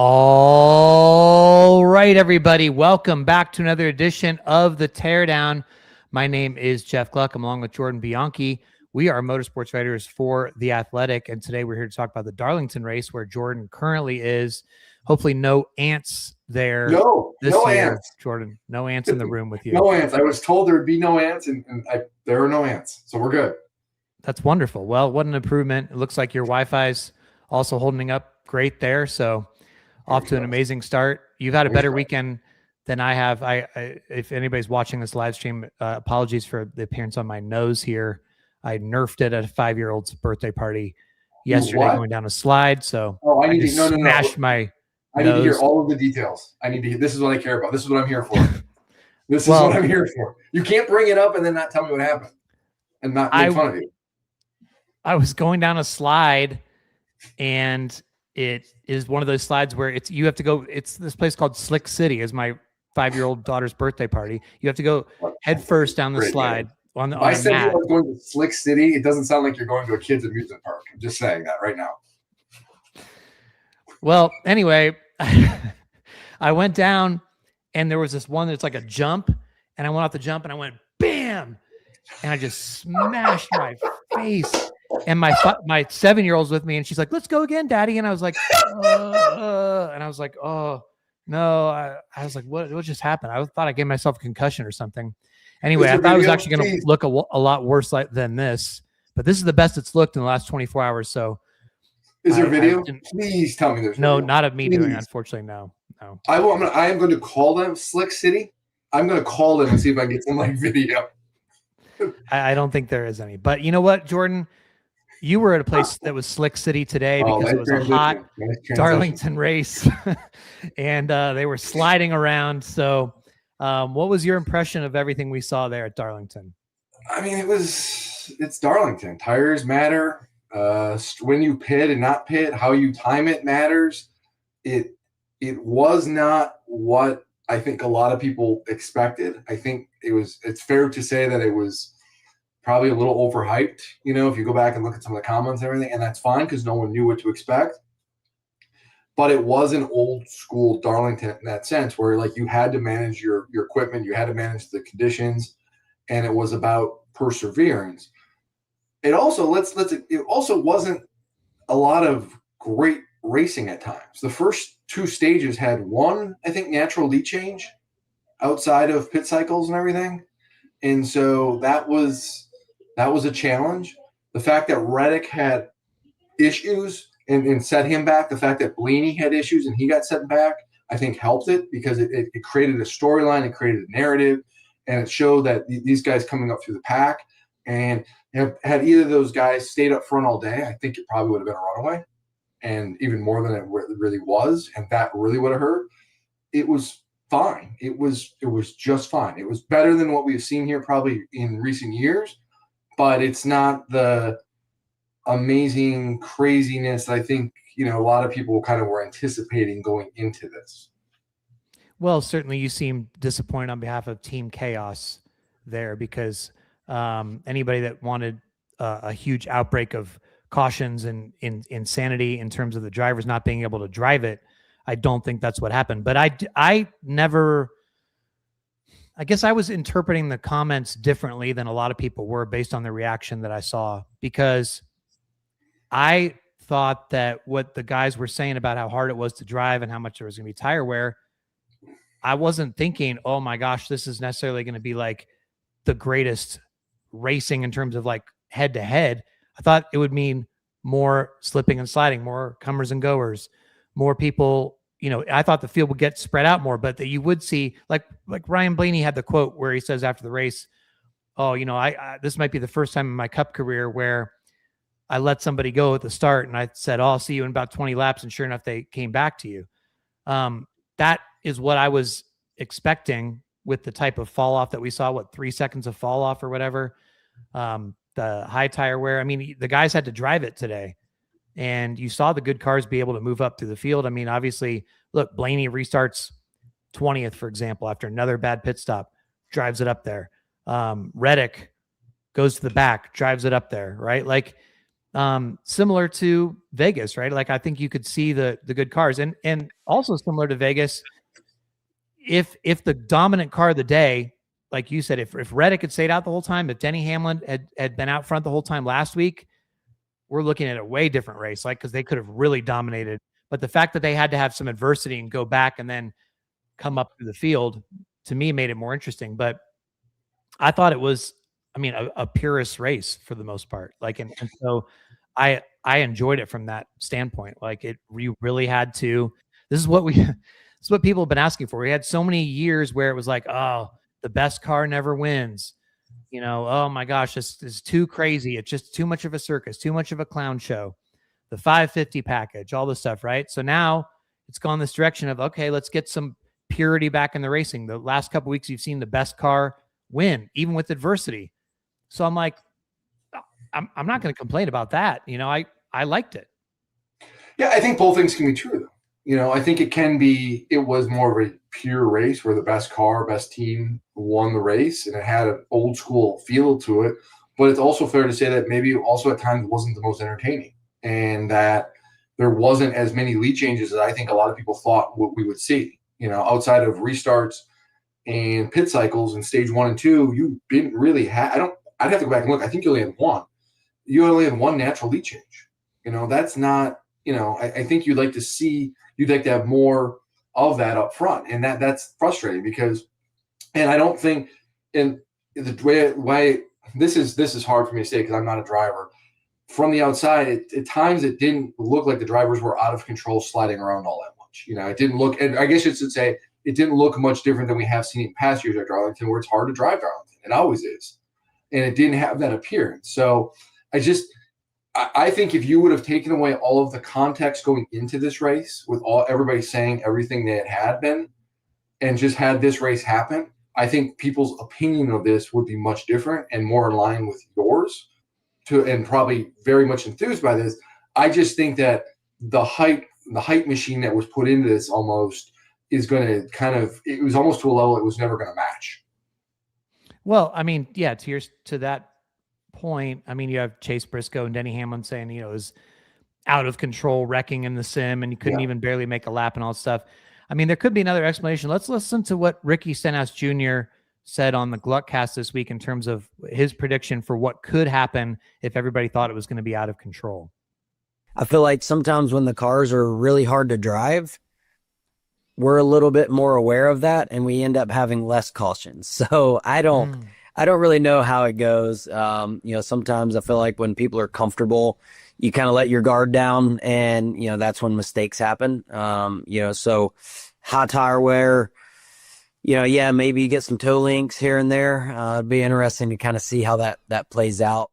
All right, everybody. Welcome back to another edition of the Teardown. My name is Jeff Gluck. I'm along with Jordan Bianchi. We are motorsports writers for The Athletic, and today we're here to talk about the Darlington race where Jordan currently is. Hopefully no ants there no year. Ants. Jordan, no ants in the room with you. No ants. I was told there would be no ants, and there are no ants, so we're good. That's wonderful. Well, what an improvement. It looks like your Wi-Fi's also holding up great there, so off to an amazing start. You've had a better weekend than I have. If anybody's watching this live stream, apologies for the appearance on my nose here. I nerfed it at a 5-year-old's birthday party yesterday going down a slide. So I need to smashed my I need to hear all of the details. I need to hear. This is what I care about. This is what I'm here for. This is what I'm here for. You can't bring it up and then not tell me what happened and not make fun of you. I was going down a slide, and it is one of those slides where you have to go. It's this place called Slick City. Is my 5-year-old daughter's birthday party. You have to go head first down the slide. I said you were going to Slick City. It doesn't sound like you're going to a kid's amusement park. I'm just saying that right now. Well, anyway, I went down, and there was this one that's like a jump, and I went off the jump, and I went bam, and I just smashed my face. And my 7-year-old's with me, and she's like, "Let's go again, Daddy." And I was like, and I was like, "Oh no!" I was like, "What just happened?" I thought I gave myself a concussion or something. Anyway, I thought it was actually going to look a lot worse than this, but this is the best it's looked in the last 24 hours. So, is there video? Please tell me there's no, video. not of me doing it. Unfortunately, no. I am going to call them Slick City. I'm going to call them and see if I can get some video. I don't think there is any, but you know what, Jordan? You were at a place that was Slick City today because it was a hot Darlington race, and they were sliding around. So what was your impression of everything we saw there at Darlington? I mean, it's Darlington. Tires matter. When you pit and not pit, how you time it matters. It was not what I think a lot of people expected. I think it's fair to say that it was probably a little overhyped, if you go back and look at some of the comments and everything, and that's fine because no one knew what to expect. But it was an old school Darlington in that sense where like you had to manage your equipment, you had to manage the conditions, and it was about perseverance. It also it also wasn't a lot of great racing at times. The first two stages had one, I think, natural lead change outside of pit cycles and everything. And so that was a challenge. The fact that Reddick had issues and set him back, the fact that Blaney had issues and he got set back, I think helped it because it created a storyline, it created a narrative, and it showed that these guys coming up through the pack. And had either of those guys stayed up front all day, I think it probably would have been a runaway, and even more than it really was, and that really would have hurt. It was fine. It was just fine. It was better than what we've seen here probably in recent years, but it's not the amazing craziness that I think, a lot of people kind of were anticipating going into this. Well, certainly you seem disappointed on behalf of Team Chaos there because anybody that wanted a huge outbreak of cautions and insanity in terms of the drivers not being able to drive it, I don't think that's what happened. But I guess I was interpreting the comments differently than a lot of people were based on the reaction that I saw, because I thought that what the guys were saying about how hard it was to drive and how much there was going to be tire wear, I wasn't thinking, oh my gosh, this is necessarily going to be like the greatest racing in terms of like head to head. I thought it would mean more slipping and sliding, more comers and goers, more people. I thought the field would get spread out more, but that you would see like Ryan Blaney had the quote where he says after the race, "Oh, I this might be the first time in my Cup career where I let somebody go at the start, and I said, oh, I'll see you in about 20 laps, and sure enough, they came back to you." That is what I was expecting with the type of fall off that we saw. 3 seconds of fall off or whatever. The high tire wear. I mean, the guys had to drive it today. And you saw the good cars be able to move up through the field. I mean, obviously, look, Blaney restarts 20th, for example, after another bad pit stop, drives it up there. Reddick goes to the back, drives it up there, right? Like similar to Vegas, right? Like I think you could see the good cars, and also similar to Vegas, if the dominant car of the day, like you said, if Reddick had stayed out the whole time, if Denny Hamlin had been out front the whole time last week, we're looking at a way different race, like, because they could have really dominated. But the fact that they had to have some adversity and go back and then come up through the field, to me, made it more interesting. But I thought it was, I mean, a purist race for the most part. Like, and so I enjoyed it from that standpoint. Like, you really had to. This is what people have been asking for. We had so many years where it was like, oh, the best car never wins. You know, oh my gosh, this is too crazy. It's just too much of a circus, too much of a clown show. The 550 package, all this stuff, right? So now it's gone this direction of, okay, let's get some purity back in the racing. The last couple of weeks, you've seen the best car win, even with adversity. So I'm like, I'm not going to complain about that. You know, I liked it. Yeah, I think both things can be true, though. You know, I think it was more of a pure race where the best car, best team won the race, and it had an old school feel to it. But it's also fair to say that maybe also at times wasn't the most entertaining, and that there wasn't as many lead changes as I think a lot of people thought what we would see. You know, outside of restarts and pit cycles in stage 1 and 2, you didn't really have. I'd have to go back and look. I think you only had one. You only had one natural lead change. You know, that's not. You know, I think you'd like to have more of that up front, and that's frustrating because, and I don't think, and the way this is hard for me to say because I'm not a driver. From the outside, at times it didn't look like the drivers were out of control, sliding around all that much. You know, it didn't look, and I guess you should say it didn't look much different than we have seen in past years at Darlington, where it's hard to drive Darlington. It always is, and it didn't have that appearance. So I think if you would have taken away all of the context going into this race, with everybody saying everything they had been, and just had this race happen, I think people's opinion of this would be much different and more in line with yours, and probably very much enthused by this. I just think that the hype machine that was put into this almost is going to it was almost to a level it was never going to match. Well, I mean, yeah, to that point, I mean, you have Chase Briscoe and Denny Hamlin saying, you know, it was out of control, wrecking in the sim, and you couldn't even barely make a lap and all that stuff. I mean, there could be another explanation. Let's listen to what Ricky Stenhouse Jr. said on the Gluckcast this week in terms of his prediction for what could happen if everybody thought it was going to be out of control. I feel like sometimes when the cars are really hard to drive, we're a little bit more aware of that, and we end up having less cautions. So I don't really know how it goes. You know, sometimes I feel like when people are comfortable, you kind of let your guard down, and, you know, that's when mistakes happen. You know, so high tire wear, you know, yeah, maybe you get some toe links here and there. It'd be interesting to kind of see how that plays out.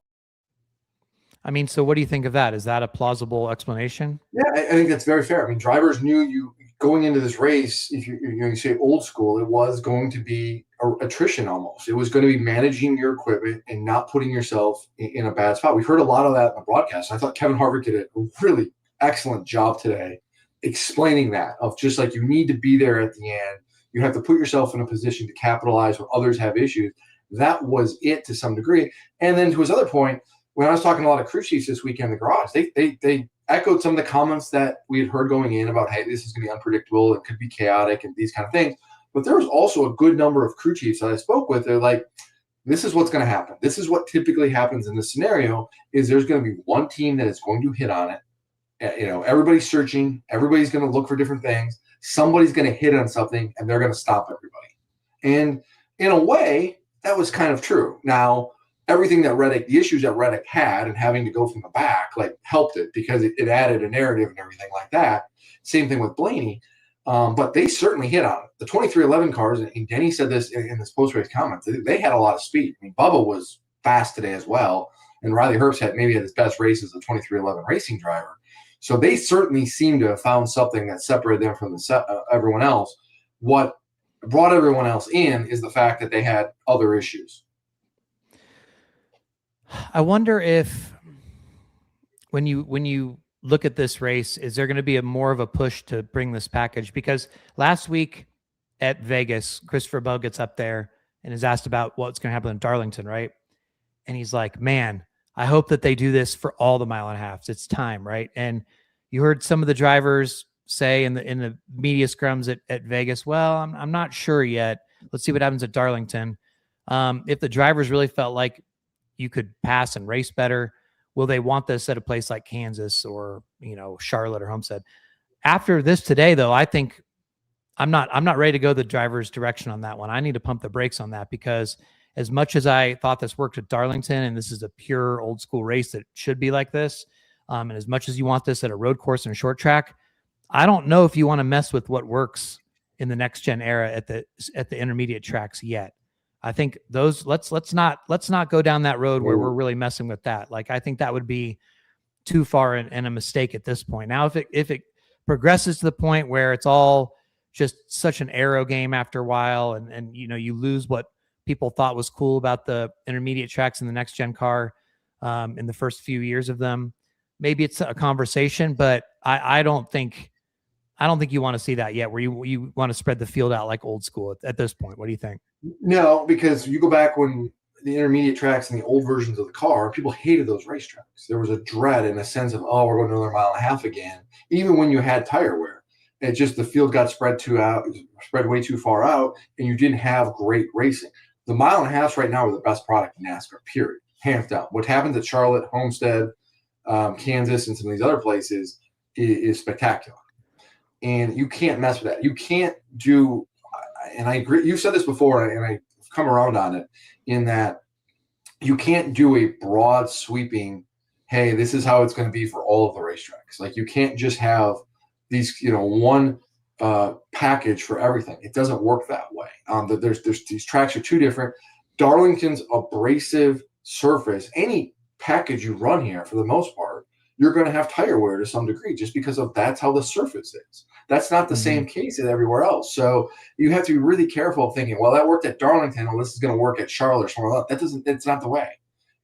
I mean, so what do you think of that? Is that a plausible explanation? Yeah, I think that's very fair. I mean, drivers knew you going into this race, if you say old school, it was going to be attrition almost. It was going to be managing your equipment and not putting yourself in a bad spot. We've heard a lot of that in the broadcast. I thought Kevin Harvick did a really excellent job today explaining that, of just like, you need to be there at the end. You have to put yourself in a position to capitalize when others have issues. That was it to some degree. And then to his other point, when I was talking to a lot of crew chiefs this weekend in the garage, they echoed some of the comments that we had heard going in about, hey, this is going to be unpredictable, it could be chaotic, and these kind of things. But there was also a good number of crew chiefs that I spoke with. They're like, this is what's going to happen. This is what typically happens in this scenario, is there's going to be one team that is going to hit on it. You know, everybody's searching. Everybody's going to look for different things. Somebody's going to hit on something, and they're going to stop everybody. And in a way, that was kind of true. Now, everything that the issues that Reddick had and having to go from the back, like, helped it because it added a narrative and everything like that. Same thing with Blaney. But they certainly hit on it. The 2311 cars, and Denny said this in his post-race comments, they had a lot of speed. I mean, Bubba was fast today as well. And Riley Herbst had his best race as a 2311 racing driver. So they certainly seem to have found something that separated them from everyone else. What brought everyone else in is the fact that they had other issues. I wonder if when you look at this race, is there going to be more of a push to bring this package? Because last week at Vegas, Christopher Bell gets up there and is asked about what's going to happen in Darlington, right? And he's like, man, I hope that they do this for all the mile and a halves. It's time, right? And you heard some of the drivers say in the media scrums at Vegas, well, I'm not sure yet. Let's see what happens at Darlington. If the drivers really felt like you could pass and race better, will they want this at a place like Kansas or, Charlotte or Homestead? After this today, though, I think I'm not ready to go the driver's direction on that one. I need to pump the brakes on that, because as much as I thought this worked at Darlington, and this is a pure old school race that should be like this, and as much as you want this at a road course and a short track, I don't know if you want to mess with what works in the next gen era at the intermediate tracks yet. I think those let's not go down that road where we're really messing with that. Like, I think that would be too far and a mistake at this point. Now, if it progresses to the point where it's all just such an aero game after a while, and you lose what people thought was cool about the intermediate tracks in the next gen car in the first few years of them, maybe it's a conversation, but I don't think you want to see that yet, where you want to spread the field out like old school at this point. What do you think? No, because you go back when the intermediate tracks and the old versions of the car, people hated those racetracks. There was a dread and a sense of, oh, we're going another mile and a half again, even when you had tire wear. It just, the field got spread way too far out, and you didn't have great racing. The mile and a halves right now are the best product in NASCAR, period, hands down. What happens at Charlotte, Homestead, Kansas, and some of these other places is spectacular. And you can't mess with that. You can't do, and I agree, you've said this before, and I've come around on it, in that you can't do a broad sweeping, hey, this is how it's going to be for all of the racetracks. Like, you can't just have these, one package for everything. It doesn't work that way. There's these tracks are too different. Darlington's abrasive surface. Any package you run here, for the most part, you're going to have tire wear to some degree, just because of that's how the surface is. That's not the same case as everywhere else. So you have to be really careful of thinking, well, that worked at Darlington, well, this is going to work at Charlotte or somewhere else. It's not the way.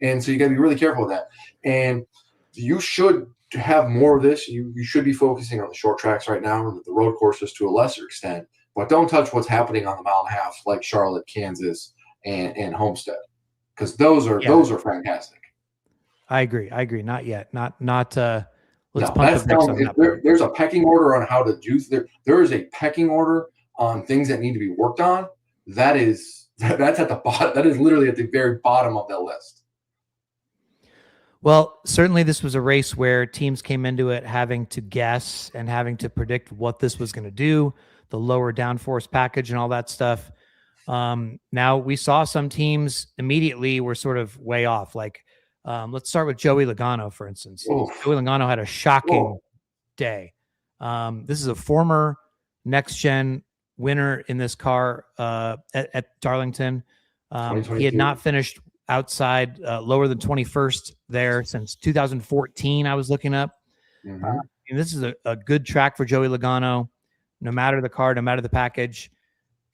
And so you got to be really careful with that. And you should have more of this. You should be focusing on the short tracks right now, and the road courses to a lesser extent, but don't touch what's happening on the mile and a half, like Charlotte, Kansas, and Homestead, because those are fantastic. I agree. Not yet. Not. Let's no, pump the brakes on that. There's a pecking order on how to do. There is a pecking order on things that need to be worked on. That's at the bottom. That is literally at the very bottom of that list. Well, certainly this was a race where teams came into it having to guess and having to predict what this was going to do, the lower downforce package and all that stuff. Now we saw some teams immediately were sort of way off. Like, let's start with Joey Logano, for instance. Oof. Joey Logano had a shocking day. This is a former next gen winner in this car at Darlington. He had not finished outside lower than 21st there since 2014. I was looking up. And this is a good track for Joey Logano, no matter the car, no matter the package.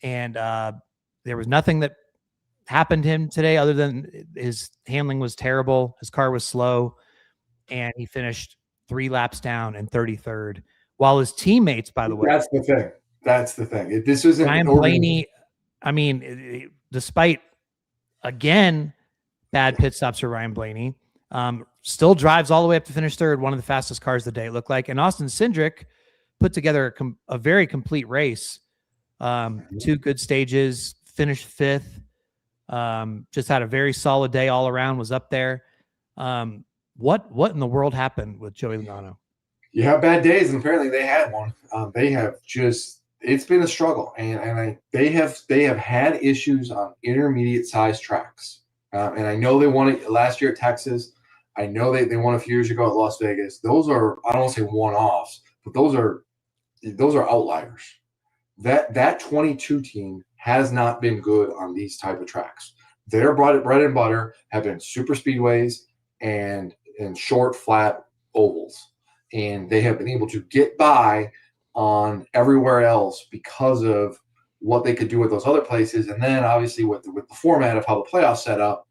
And there was nothing that happened to him today other than his handling was terrible. His car was slow, and he finished 3 laps down in 33rd. While his teammates, by the way, that's the thing. This isn't Ryan Blaney. I mean, despite again bad pit stops for Ryan Blaney, still drives all the way up to finish 3rd. One of the fastest cars of the day, it looked like. And Austin Cindric put together a very complete race. 2 good stages, finished 5th. Just had a very solid day all around, was up there. What in the world happened with Joey Logano? You have bad days, and apparently they had one. It's been a struggle, and they have had issues on intermediate sized tracks. And I know they won it last year at Texas. I know they won a few years ago at Las Vegas. Those are, I don't want to say one-offs, but those are outliers. That 22 team has not been good on these type of tracks. Their bread and butter have been super speedways and short, flat ovals. And they have been able to get by on everywhere else because of what they could do with those other places. And then obviously with the format of how the playoffs set up,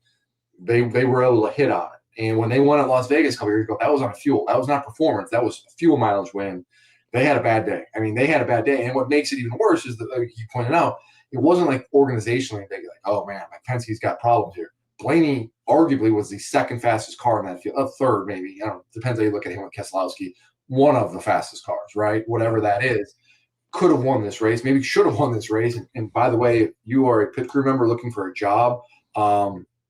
they were able to hit on it. And when they won at Las Vegas a couple years ago, that was on fuel. That was not performance. That was a fuel mileage win. They had a bad day. I mean, they had a bad day. And what makes it even worse is that, like you pointed out, it wasn't like organizationally they like, oh man, like Penske's got problems here. Blaney arguably was the second fastest car in that field, third maybe. I don't know, depends how you look at him with Keselowski. One of the fastest cars, right? Whatever that is, could have won this race. Maybe should have won this race. And by the way, if you are a pit crew member looking for a job,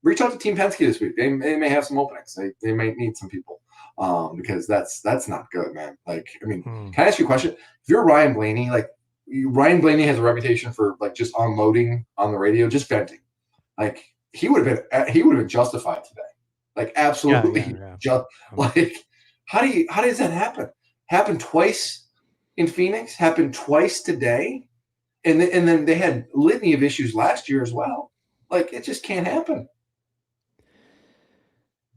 reach out to Team Penske this week. They may have some openings. They might need some people because that's not good, man. Like, I mean, can I ask you a question? If you're Ryan Blaney, like Ryan Blaney has a reputation for like just unloading on the radio, just venting. Like he would have been justified today. Like absolutely just like how does that happen? Happened twice in Phoenix, happened twice today, and then they had litany of issues last year as well. Like it just can't happen.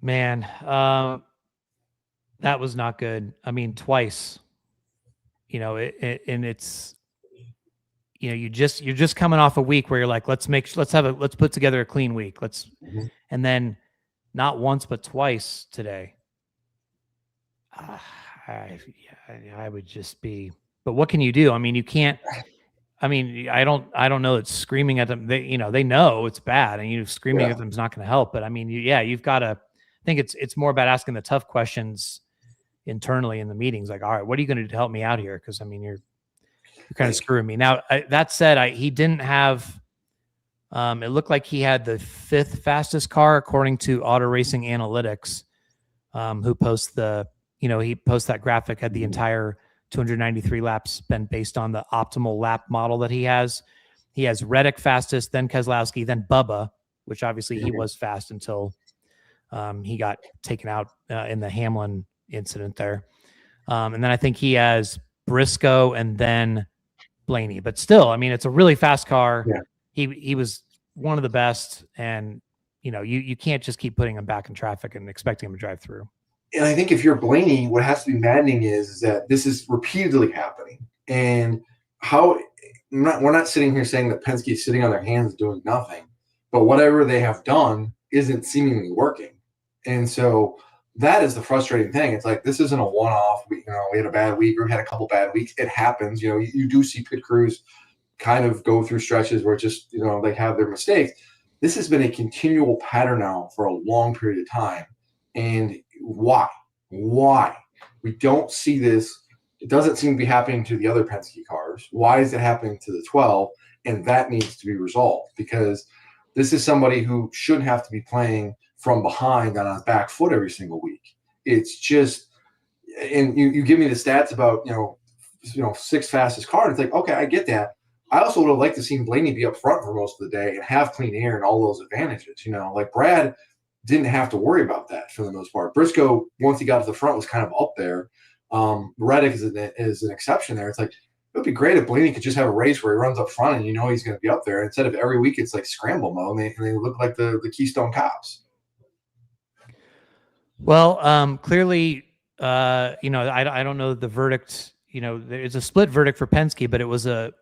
Man, that was not good. I mean, twice. You know, and it's, you know, you're just coming off a week where you're like, let's put together a clean week. And then not once but twice today. I would just be, but what can you do? I mean, you can't. I mean, I don't know that screaming at them, they know it's bad, and screaming at them is not going to help. But I mean, you've got to. I think it's more about asking the tough questions internally in the meetings. Like, all right, what are you going to do to help me out here? Because I mean, you're kind of screwing me. Now, that said, he didn't have. It looked like he had the 5th fastest car according to Auto Racing Analytics, who posts he posts that graphic, had the entire 293 laps been based on the optimal lap model that he has. He has Reddick fastest, then Keselowski, then Bubba, which obviously he was fast until he got taken out in the Hamlin incident there. And then I think he has Briscoe and then Blaney. But still, I mean, it's a really fast car. Yeah. He was one of the best, and you can't just keep putting him back in traffic and expecting him to drive through. And I think if you're Blaney, what has to be maddening is that this is repeatedly happening. And we're not sitting here saying that Penske is sitting on their hands doing nothing, but whatever they have done isn't seemingly working. And so that is the frustrating thing. It's like, this isn't a one-off. We had a bad week or had a couple bad weeks. It happens. You do see pit crews kind of go through stretches where just, they have their mistakes. This has been a continual pattern now for a long period of time. And why? We don't see this. It doesn't seem to be happening to the other Penske cars. Why is it happening to the 12? And that needs to be resolved, because this is somebody who shouldn't have to be playing from behind on his back foot every single week. It's just, and you give me the stats about, 6th fastest car. And it's like, okay, I get that. I also would have liked to see Blaney be up front for most of the day and have clean air and all those advantages. Like Brad didn't have to worry about that for the most part. Briscoe, once he got to the front, was kind of up there. Reddick is an exception there. It's like, it would be great if Blaney could just have a race where he runs up front and he's going to be up there, instead of every week it's like scramble mode and they look like the Keystone Cops. Well, clearly, I don't know the verdict. It's a split verdict for Penske, but it was a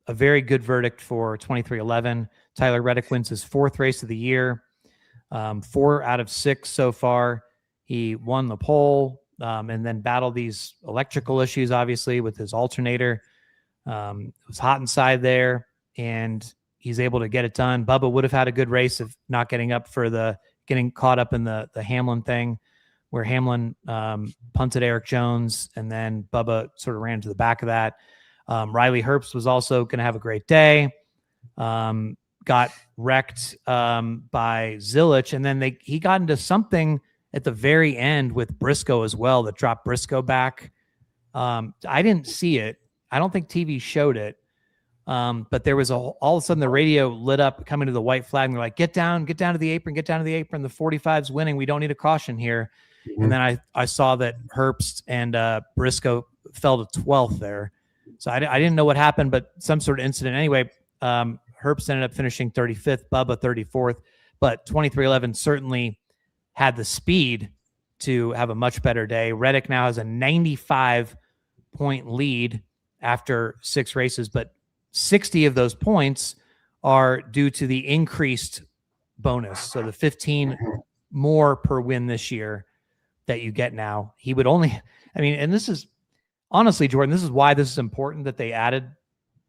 very good verdict for 2311. Tyler Reddick wins his 4th race of the year. 4 out of 6 so far. He won the pole, and then battled these electrical issues, obviously, with his alternator. It was hot inside there, and he's able to get it done. Bubba would have had a good race if not getting caught up in the Hamlin thing, where Hamlin punted Eric Jones, and then Bubba sort of ran to the back of that. Riley Herbst was also going to have a great day. Got wrecked by Zilich, and then he got into something at the very end with Briscoe as well that dropped Briscoe back. I didn't see it. I don't think TV showed it. But there was all of a sudden the radio lit up coming to the white flag, and they're like, get down to the apron, get down to the apron. The 45's winning. We don't need a caution here. Mm-hmm. And then I saw that Herbst and Briscoe fell to 12th there. So I didn't know what happened, but some sort of incident. Anyway, Herbst ended up finishing 35th, Bubba 34th, but 2311 certainly had the speed to have a much better day. Reddick now has a 95-point lead after 6 races, but 60 of those points are due to the increased bonus. So the 15 more per win this year that you get now. He would only, and this is honestly, Jordan, this is why this is important that they added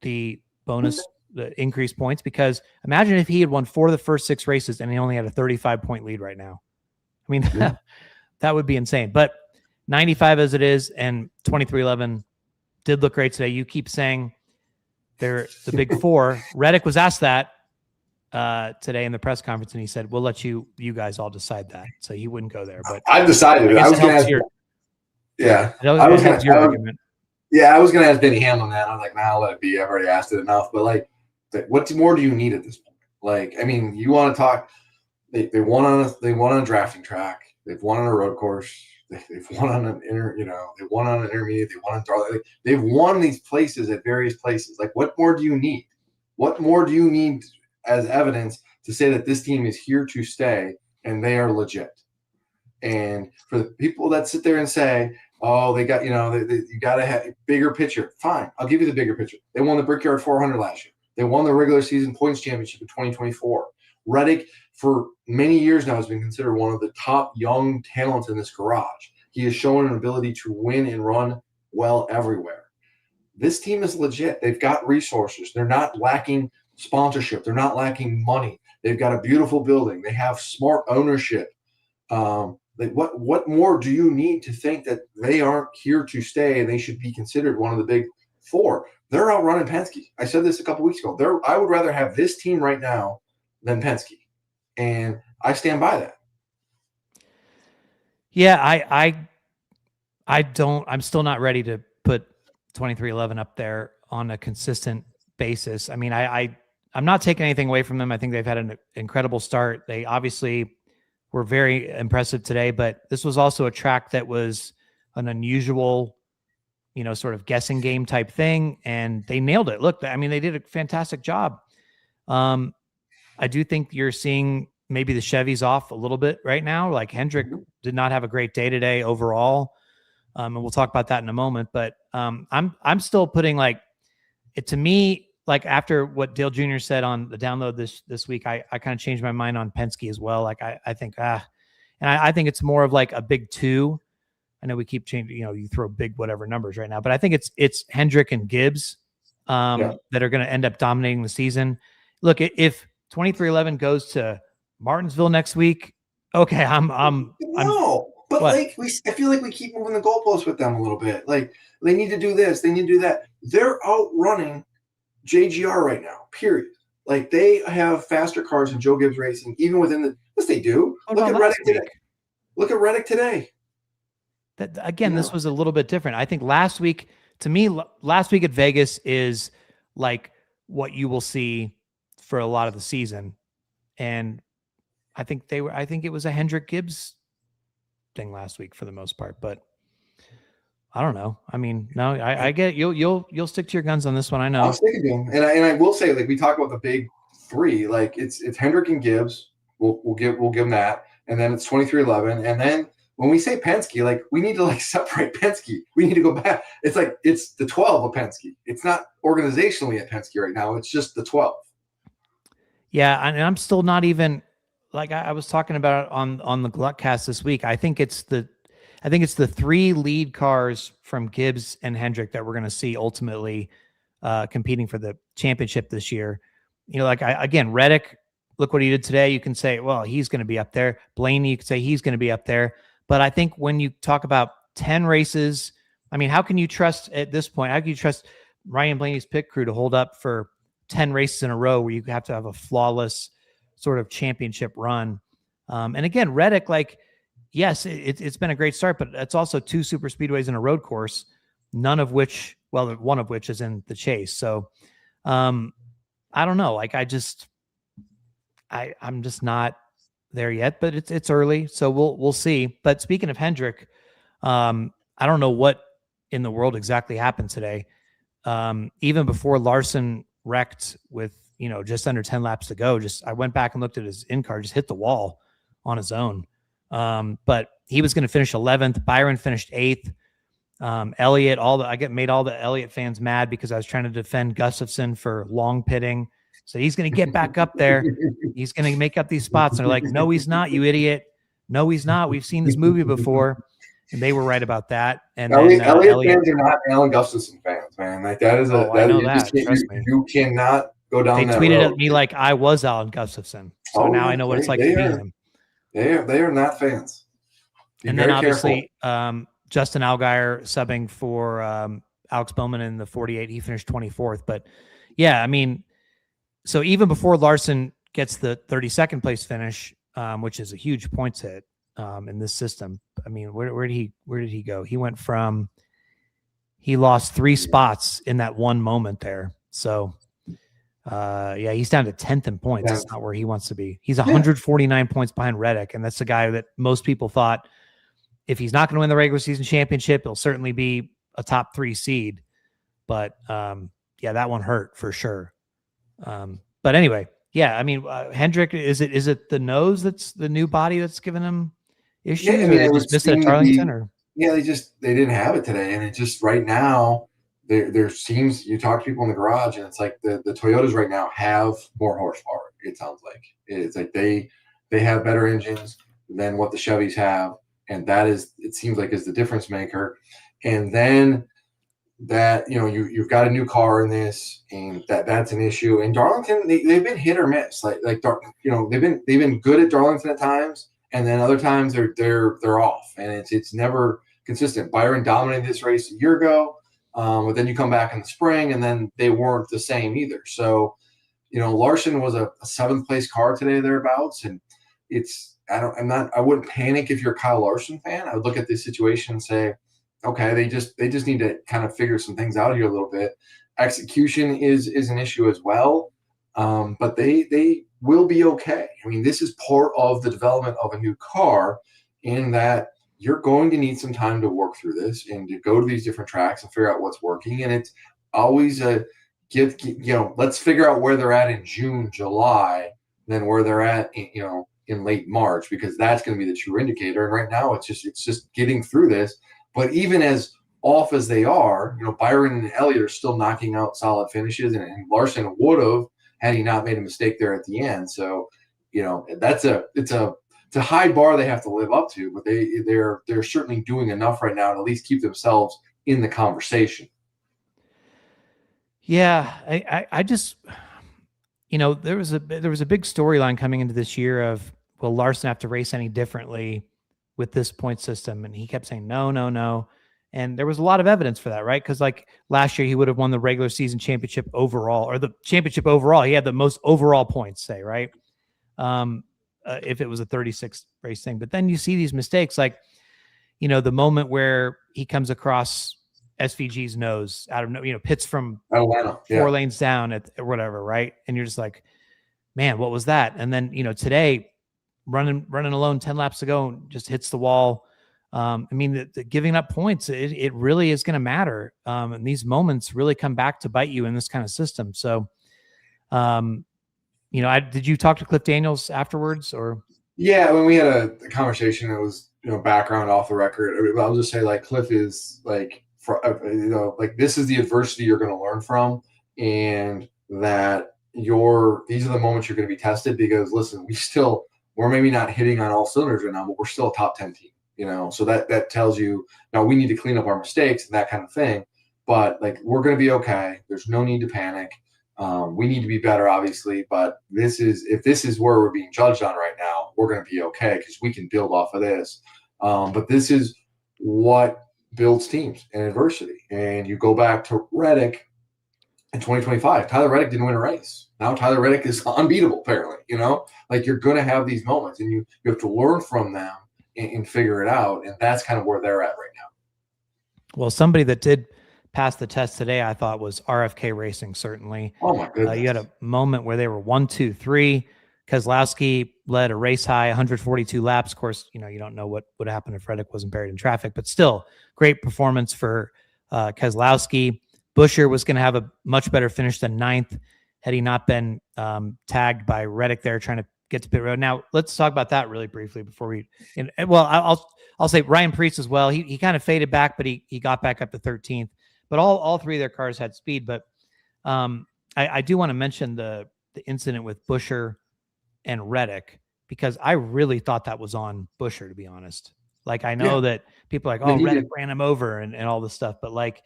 the bonus the increased points, because imagine if he had won 4 of the first 6 races and he only had a 35-point lead right now. I mean, that would be insane. But 95 as it is, and 2311 did look great today. You keep saying they're the big 4. Reddick was asked that today in the press conference, and he said, "We'll let you guys all decide that." So he wouldn't go there. But I've decided. I was going to ask. I was going to your argument. Yeah, I was going to ask Denny Hamlin that. I'm like, nah, I'll let it be. I've already asked it enough. But like, what more do you need at this point? Like, I mean, you want to talk? They won on a drafting track. They've won on a road course. They've won on an they won on an intermediate. They won on Darlington. They've won these places at various places. Like, what more do you need? What more do you need as evidence to say that this team is here to stay and they are legit? And for the people that sit there and say, oh, they got, you got to have a bigger picture. Fine. I'll give you the bigger picture. They won the Brickyard 400 last year. They won the regular season points championship in 2024. Reddick, for many years now, has been considered one of the top young talents in this garage. He has shown an ability to win and run well everywhere. This team is legit. They've got resources. They're not lacking sponsorship. They're not lacking money. They've got a beautiful building. They have smart ownership. What more do you need to think that they aren't here to stay and they should be considered one of the big 4? They're outrunning Penske. I said this a couple weeks ago. I would rather have this team right now than Penske, and I stand by that. Yeah, I'm still not ready to put 2311 up there on a consistent basis. I mean, I'm not taking anything away from them. I think they've had an incredible start. They obviously were very impressive today, but this was also a track that was an unusual, sort of guessing game type thing, and they nailed it. Look, I mean, they did a fantastic job. I do think you're seeing maybe the Chevys off a little bit right now. Like, Hendrick did not have a great day today overall. And we'll talk about that in a moment, but I'm still putting it to me, like after what Dale Jr. said on the download this week, I kind of changed my mind on Penske as well. Like I think, and I think it's more of like a big 2. I know we keep changing, you throw big whatever numbers right now, but I think it's Hendrick and Gibbs that are going to end up dominating the season. Look, if 2311 goes to Martinsville next week, okay, but I feel like we keep moving the goalposts with them a little bit. Like, they need to do this, they need to do that. They're outrunning JGR right now, period. Like, they have faster cars than Joe Gibbs Racing, even within yes, they do. Look at Reddick today. Look at Reddick today. That again, this was a little bit different. I think last week at Vegas is like what you will see for a lot of the season. And I think it was a Hendrick Gibbs thing last week for the most part, but I don't know. I mean, no, I get it. You'll stick to your guns on this one. I know. I'm sticking to them. And I will say, like, we talk about the big 3, like it's Hendrick and Gibbs. We'll give them that. And then it's 2311. And then when we say Penske, like, we need to separate Penske. We need to go back. It's like, it's the 12 of Penske. It's not organizationally at Penske right now. It's just the 12. Yeah. And I'm still not even, like I was talking about on the Gluck cast this week. I think it's the 3 lead cars from Gibbs and Hendrick that we're going to see ultimately competing for the championship this year. Again, Reddick, look what he did today. You can say, well, he's going to be up there. Blaney, you could say he's going to be up there. But I think when you talk about 10 races, I mean, how can you trust at this point? How can you trust Ryan Blaney's pit crew to hold up for 10 races in a row where you have to have a flawless sort of championship run? And again, Reddick, yes, it's been a great start, but it's also 2 super speedways in a road course, one of which is in the Chase. So I don't know. I'm just not there yet, but it's early, so we'll see. But speaking of Hendrick, I don't know what in the world exactly happened today. Even before Larson wrecked with just under 10 laps to go, I went back and looked at his in-car, just hit the wall on his own. But he was going to finish 11th. Byron finished 8th. Elliott, made all the Elliott fans mad because I was trying to defend Gustafson for long pitting. So he's going to get back up there. He's going to make up these spots. And they're like, no, he's not, you idiot. No, he's not. We've seen this movie before. And they were right about that. And Elliott fans are not Alan Gustafson fans, man. Like, that is you go down They that tweeted road. at me like I was Alan Gustafson. So now I know what it's like to be him. They are not fans. And then obviously Justin Allgaier subbing for Alex Bowman in the 48. He finished 24th. But yeah, I mean, so even before Larson gets the 32nd place finish, which is a huge points hit in this system. I mean, where did he go? He lost 3 spots in that one moment there. So yeah, he's down to 10th in points. It's not where he wants to be. He's 149 points behind Reddick, and that's the guy that most people thought if he's not going to win the regular season championship, he'll certainly be a top 3 seed. But yeah, that one hurt for sure. But anyway, yeah, I mean, Hendrick, is it the nose that's the new body that's giving him issues? Yeah, I mean, or they just missed it at Darlington, or they didn't have it today, and it just right now. There seems, you talk to people in the garage and it's like the Toyotas right now have more horsepower. It sounds like it's like they have better engines than what the Chevys have, and that is, it seems like, is the difference maker. And then that, you know, you've got a new car in this, and that's an issue. And Darlington, they've been hit or miss. Like you know, they've been good at Darlington at times, and then other times they're off, and it's never consistent. Byron dominated this race a year ago. But then you come back in the spring, and then they weren't the same either. So, you know, Larson was a 7th place car today thereabouts, and I wouldn't panic if you're a Kyle Larson fan. I would look at this situation and say, okay, they just need to kind of figure some things out here a little bit. Execution is an issue as well, but they will be okay. I mean, this is part of the development of a new car, in that you're going to need some time to work through this and to go to these different tracks and figure out what's working. And it's always let's figure out where they're at in June, July, than where they're at, in late March, because that's going to be the true indicator. And right now it's just getting through this. But even as off as they are, you know, Byron and Elliott are still knocking out solid finishes, and Larson would have had he not made a mistake there at the end. So, you know, it's a high bar they have to live up to, but they're certainly doing enough right now to at least keep themselves in the conversation. Yeah, I just, you know, there was a big storyline coming into this year of, will Larson have to race any differently with this point system? And he kept saying no. And there was a lot of evidence for that, right? Because like last year he would have won the regular season championship overall, or the championship overall. He had the most overall points, say, right? If it was a 36 race thing. But then you see these mistakes, like, you know, the moment where he comes across SVG's nose out of no, you know, pits from 4 lanes down or whatever, right? And you're just like, man, what was that? And then, you know, today running alone 10 laps to go, just hits the wall. I mean, the giving up points, it really is going to matter. And these moments really come back to bite you in this kind of system. So, you know, did you talk to Cliff Daniels afterwards, or? Yeah, when we had a conversation, it was, you know, background off the record. I mean, I'll just say, like, Cliff is like, you know, like, this is the adversity you're going to learn from, and that these are the moments you're going to be tested, because listen, we're maybe not hitting on all cylinders right now, but we're still a top 10 team, you know? So that tells you, now we need to clean up our mistakes and that kind of thing, but like, we're going to be okay. There's no need to panic. We need to be better, obviously, but if this is where we're being judged on right now, we're going to be okay, because we can build off of this. But this is what builds teams and adversity. And you go back to Reddick in 2025. Tyler Reddick didn't win a race. Now Tyler Reddick is unbeatable, apparently. You know, like, you're going to have these moments, and you have to learn from them and figure it out. And that's kind of where they're at right now. Well, somebody that did pass the test today, I thought, was RFK Racing, certainly. Oh, my goodness. You had a moment where they were 1, 2, 3. Keselowski led a race high, 142 laps. Of course, you know, you don't know what would happen if Reddick wasn't buried in traffic, but still great performance for Keselowski. Buescher was going to have a much better finish than 9th had he not been tagged by Reddick there trying to get to pit road. Now, let's talk about that really briefly before we. I'll say Ryan Preece as well. He kind of faded back, but he got back up to 13th. But all 3 of their cars had speed. But I do want to mention the incident with Buescher and Reddick, because I really thought that was on Buescher, to be honest. Like, I know that people are like, oh, Reddick ran him over and all this stuff. But like,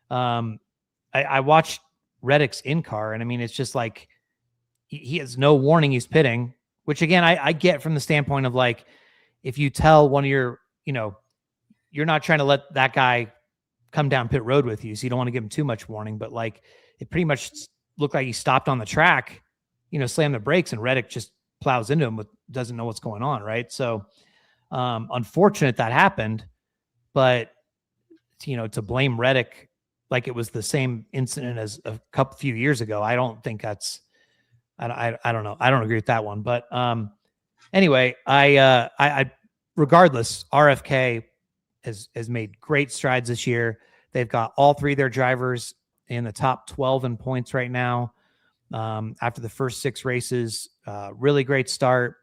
I watched Reddick's in car. And I mean, it's just like, he has no warning he's pitting, which again, I get from the standpoint of like, if you tell one of your, you're not trying to let that guy come down pit road with you, so you don't want to give him too much warning, but like it pretty much looked like he stopped on the track, slammed the brakes, and Reddick just plows into him, doesn't know what's going on. Right. So unfortunate that happened, but to blame Reddick like it was the same incident as a few years ago, I don't think that's, I don't know. I don't agree with that one, but anyway, I regardless, RFK has made great strides this year. They've got all three of their drivers in the top 12 in points right now. After the first 6 races, really great start.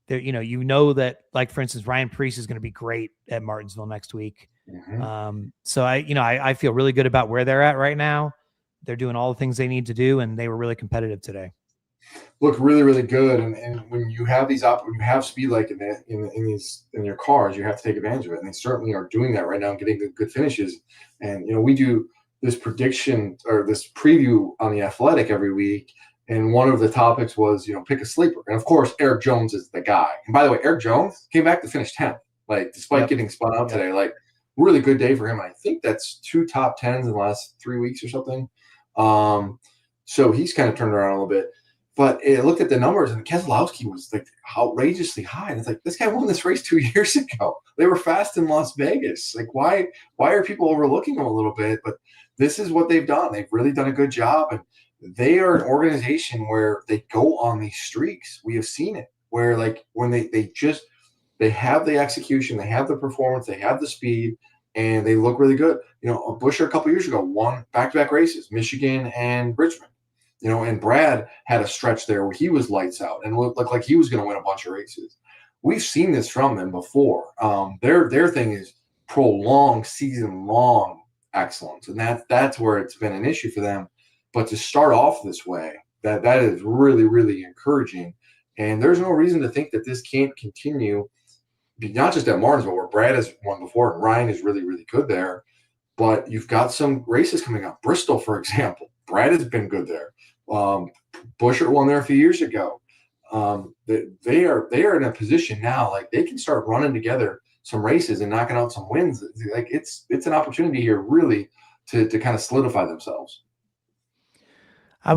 There, that, like for instance, Ryan Preece is going to be great at Martinsville next week. Mm-hmm. So I feel really good about where they're at right now. They're doing all the things they need to do, and they were really competitive today. Look really, really good. And when you have when you have speed like in your cars, you have to take advantage of it. And they certainly are doing that right now and getting good finishes. And we do this prediction or this preview on The Athletic every week. And one of the topics was, pick a sleeper. And of course, Eric Jones is the guy. And by the way, Eric Jones came back to finish 10th, like despite getting spun out today, like really good day for him. I think that's 2 top 10s in the last 3 weeks or something. So he's kind of turned around a little bit. But I looked at the numbers, and Keselowski was like outrageously high. And it's like, this guy won this race 2 years ago. They were fast in Las Vegas. Like, why are people overlooking them a little bit? But this is what they've done. They've really done a good job. And they are an organization where they go on these streaks. We have seen it where, like, when they have the execution, they have the performance, they have the speed, and they look really good. Buescher a couple years ago won back-to-back races, Michigan and Richmond. And Brad had a stretch there where he was lights out and looked like he was going to win a bunch of races. We've seen this from them before. Their thing is prolonged, season-long excellence, and that's where it's been an issue for them. But to start off this way, that is really, really encouraging. And there's no reason to think that this can't continue, not just at Martinsville, where Brad has won before and Ryan is really, really good there, but you've got some races coming up. Bristol, for example, Brad has been good there. Buescher won there a few years ago. They are in a position now, like they can start running together some races and knocking out some wins. Like it's an opportunity here really to kind of solidify themselves. I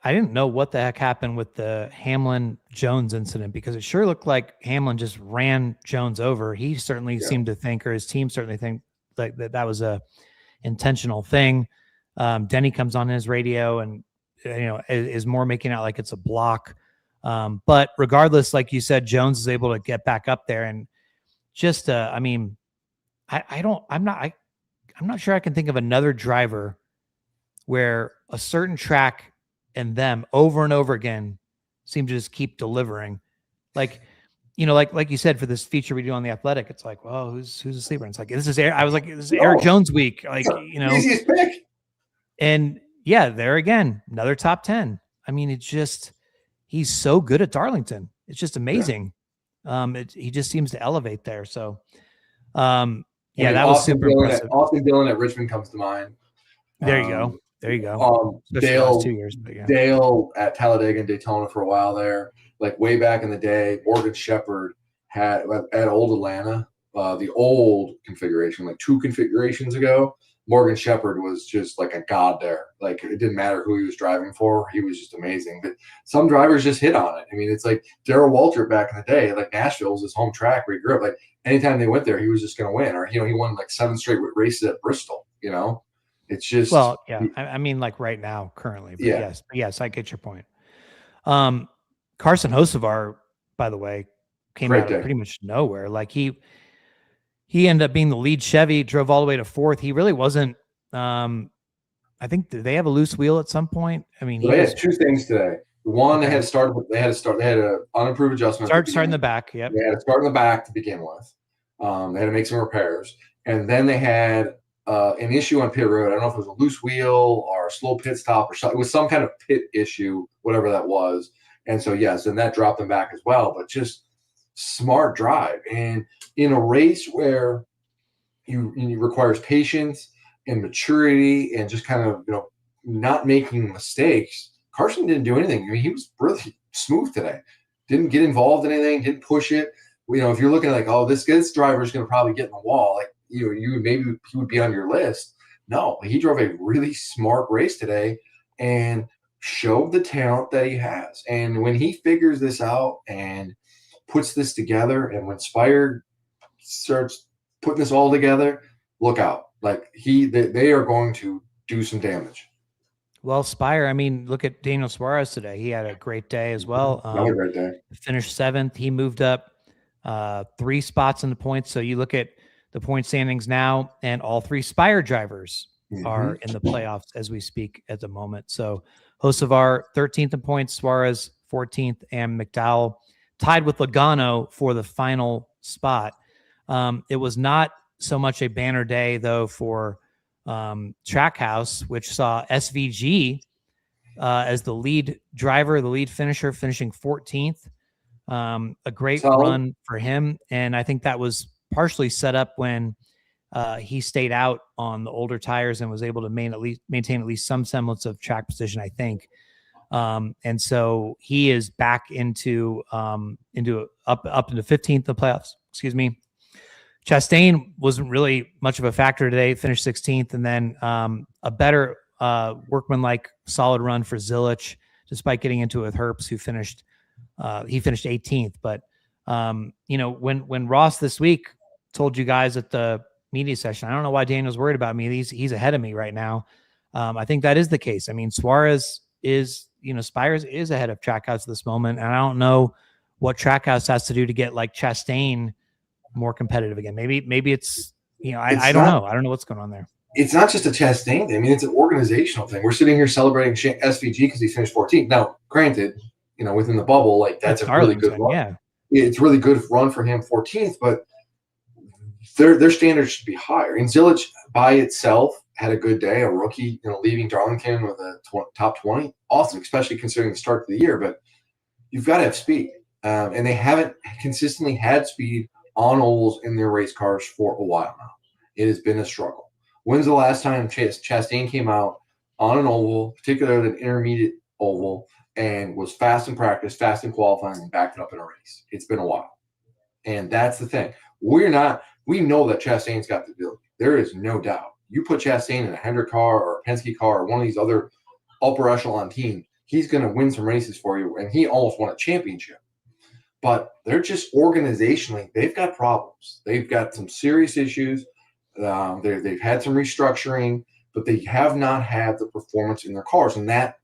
didn't know what the heck happened with the Hamlin Jones incident, because it sure looked like Hamlin just ran Jones over. He certainly seemed to think, or his team certainly think, like that was a intentional thing. Denny comes on his radio and is more making out like it's a block. But regardless, like you said, Jones is able to get back up there, and just I'm not sure I can think of another driver where a certain track and them over and over again seem to just keep delivering. Like you said, for this feature we do on The Athletic, it's like, well, who's a sleeper? And it's like, this is Eric Jones week. Like, easiest pick. And yeah, there again, another top 10. I mean, it's just, he's so good at Darlington. It's just amazing. Yeah. He just seems to elevate there. So, that was super impressive. Austin Dillon at Richmond comes to mind. There you go. There you go. Dale, 2 years, but yeah. Dale at Talladega and Daytona for a while there, like way back in the day. Morgan Shepherd had at Old Atlanta, the old configuration, like 2 configurations ago. Morgan Shepherd was just like a god there. Like it didn't matter who he was driving for. He was just amazing. But some drivers just hit on it. I mean, it's like Darrell Waltrip back in the day, like Nashville was his home track where he grew up. Like anytime they went there, he was just going to win. Or, he won like 7 straight races at Bristol, It's just. Well, yeah. I mean, like right now, currently. But yes, I get your point. Carson Hocevar, by the way, came out of pretty much nowhere. Like he ended up being the lead Chevy, drove all the way to 4th. He really wasn't. I think they have a loose wheel at some point. I mean, they had 2 things today. One, they had an unimproved adjustment. Start in the back. Yep. They had to start in the back to begin with. They had to make some repairs, and then they had an issue on pit road. I don't know if it was a loose wheel or a slow pit stop or something. It was some kind of pit issue, whatever that was. And so and that dropped them back as well. But just smart drive, and in a race where you requires patience and maturity and just kind of not making mistakes, Carson didn't do anything. I mean, he was really smooth today. Didn't get involved in anything, didn't push it. You know, if you're looking like, oh, this driver is going to probably get in the wall, like you maybe he would be on your list. No, he drove a really smart race today and showed the talent that he has. And when he figures this out and puts this together, and when Spire starts putting this all together, look out. Like they are going to do some damage. Well, Spire, I mean, look at Daniel Suarez today. He had a great day as well. Another great day. Finished 7th. He moved up 3 spots in the points. So you look at the point standings now, and all 3 Spire drivers are in the playoffs as we speak at the moment. So Hocevar 13th in points, Suarez 14th, and McDowell tied with Logano for the final spot. It was not so much a banner day, though, for Trackhouse, which saw SVG as the lead driver, the lead finisher, finishing 14th. A great run for him. And I think that was partially set up when he stayed out on the older tires and was able to maintain at least some semblance of track position, I think. And so he is back into up into 15th in the playoffs. Excuse me. Chastain wasn't really much of a factor today, finished 16th, and then a better workmanlike solid run for Zilich, despite getting into it with Herbst, who finished 18th. But when Ross this week told you guys at the media session, I don't know why Daniel's worried about me. He's ahead of me right now. I think that is the case. I mean, Suarez is, Spires is ahead of Trackhouse at this moment, and I don't know what Trackhouse has to do to get like Chastain more competitive again. Maybe it's I don't know. I don't know what's going on there. It's not just a Chastain thing. I mean, it's an organizational thing. We're sitting here celebrating SVG because he finished 14th. Now, granted, within the bubble, like that's a really good run. Yeah, it's really good run for him, 14th, but their standards should be higher. And Zilich by itself had a good day, a rookie, leaving Darlington with a top 20. Awesome, especially considering the start of the year. But you've got to have speed, and they haven't consistently had speed on ovals in their race cars for a while now. It has been a struggle. When's the last time Chastain came out on an oval, particularly an intermediate oval, and was fast in practice, fast in qualifying, and backed it up in a race? It's been a while. And that's the thing. We know that Chastain's got the ability. There is no doubt. You put Chastain in a Hendrick car or a Penske car or one of these other upper echelon teams, he's going to win some races for you, and he almost won a championship. But they're just organizationally, they've got problems. They've got some serious issues. They've had some restructuring, but they have not had the performance in their cars. And that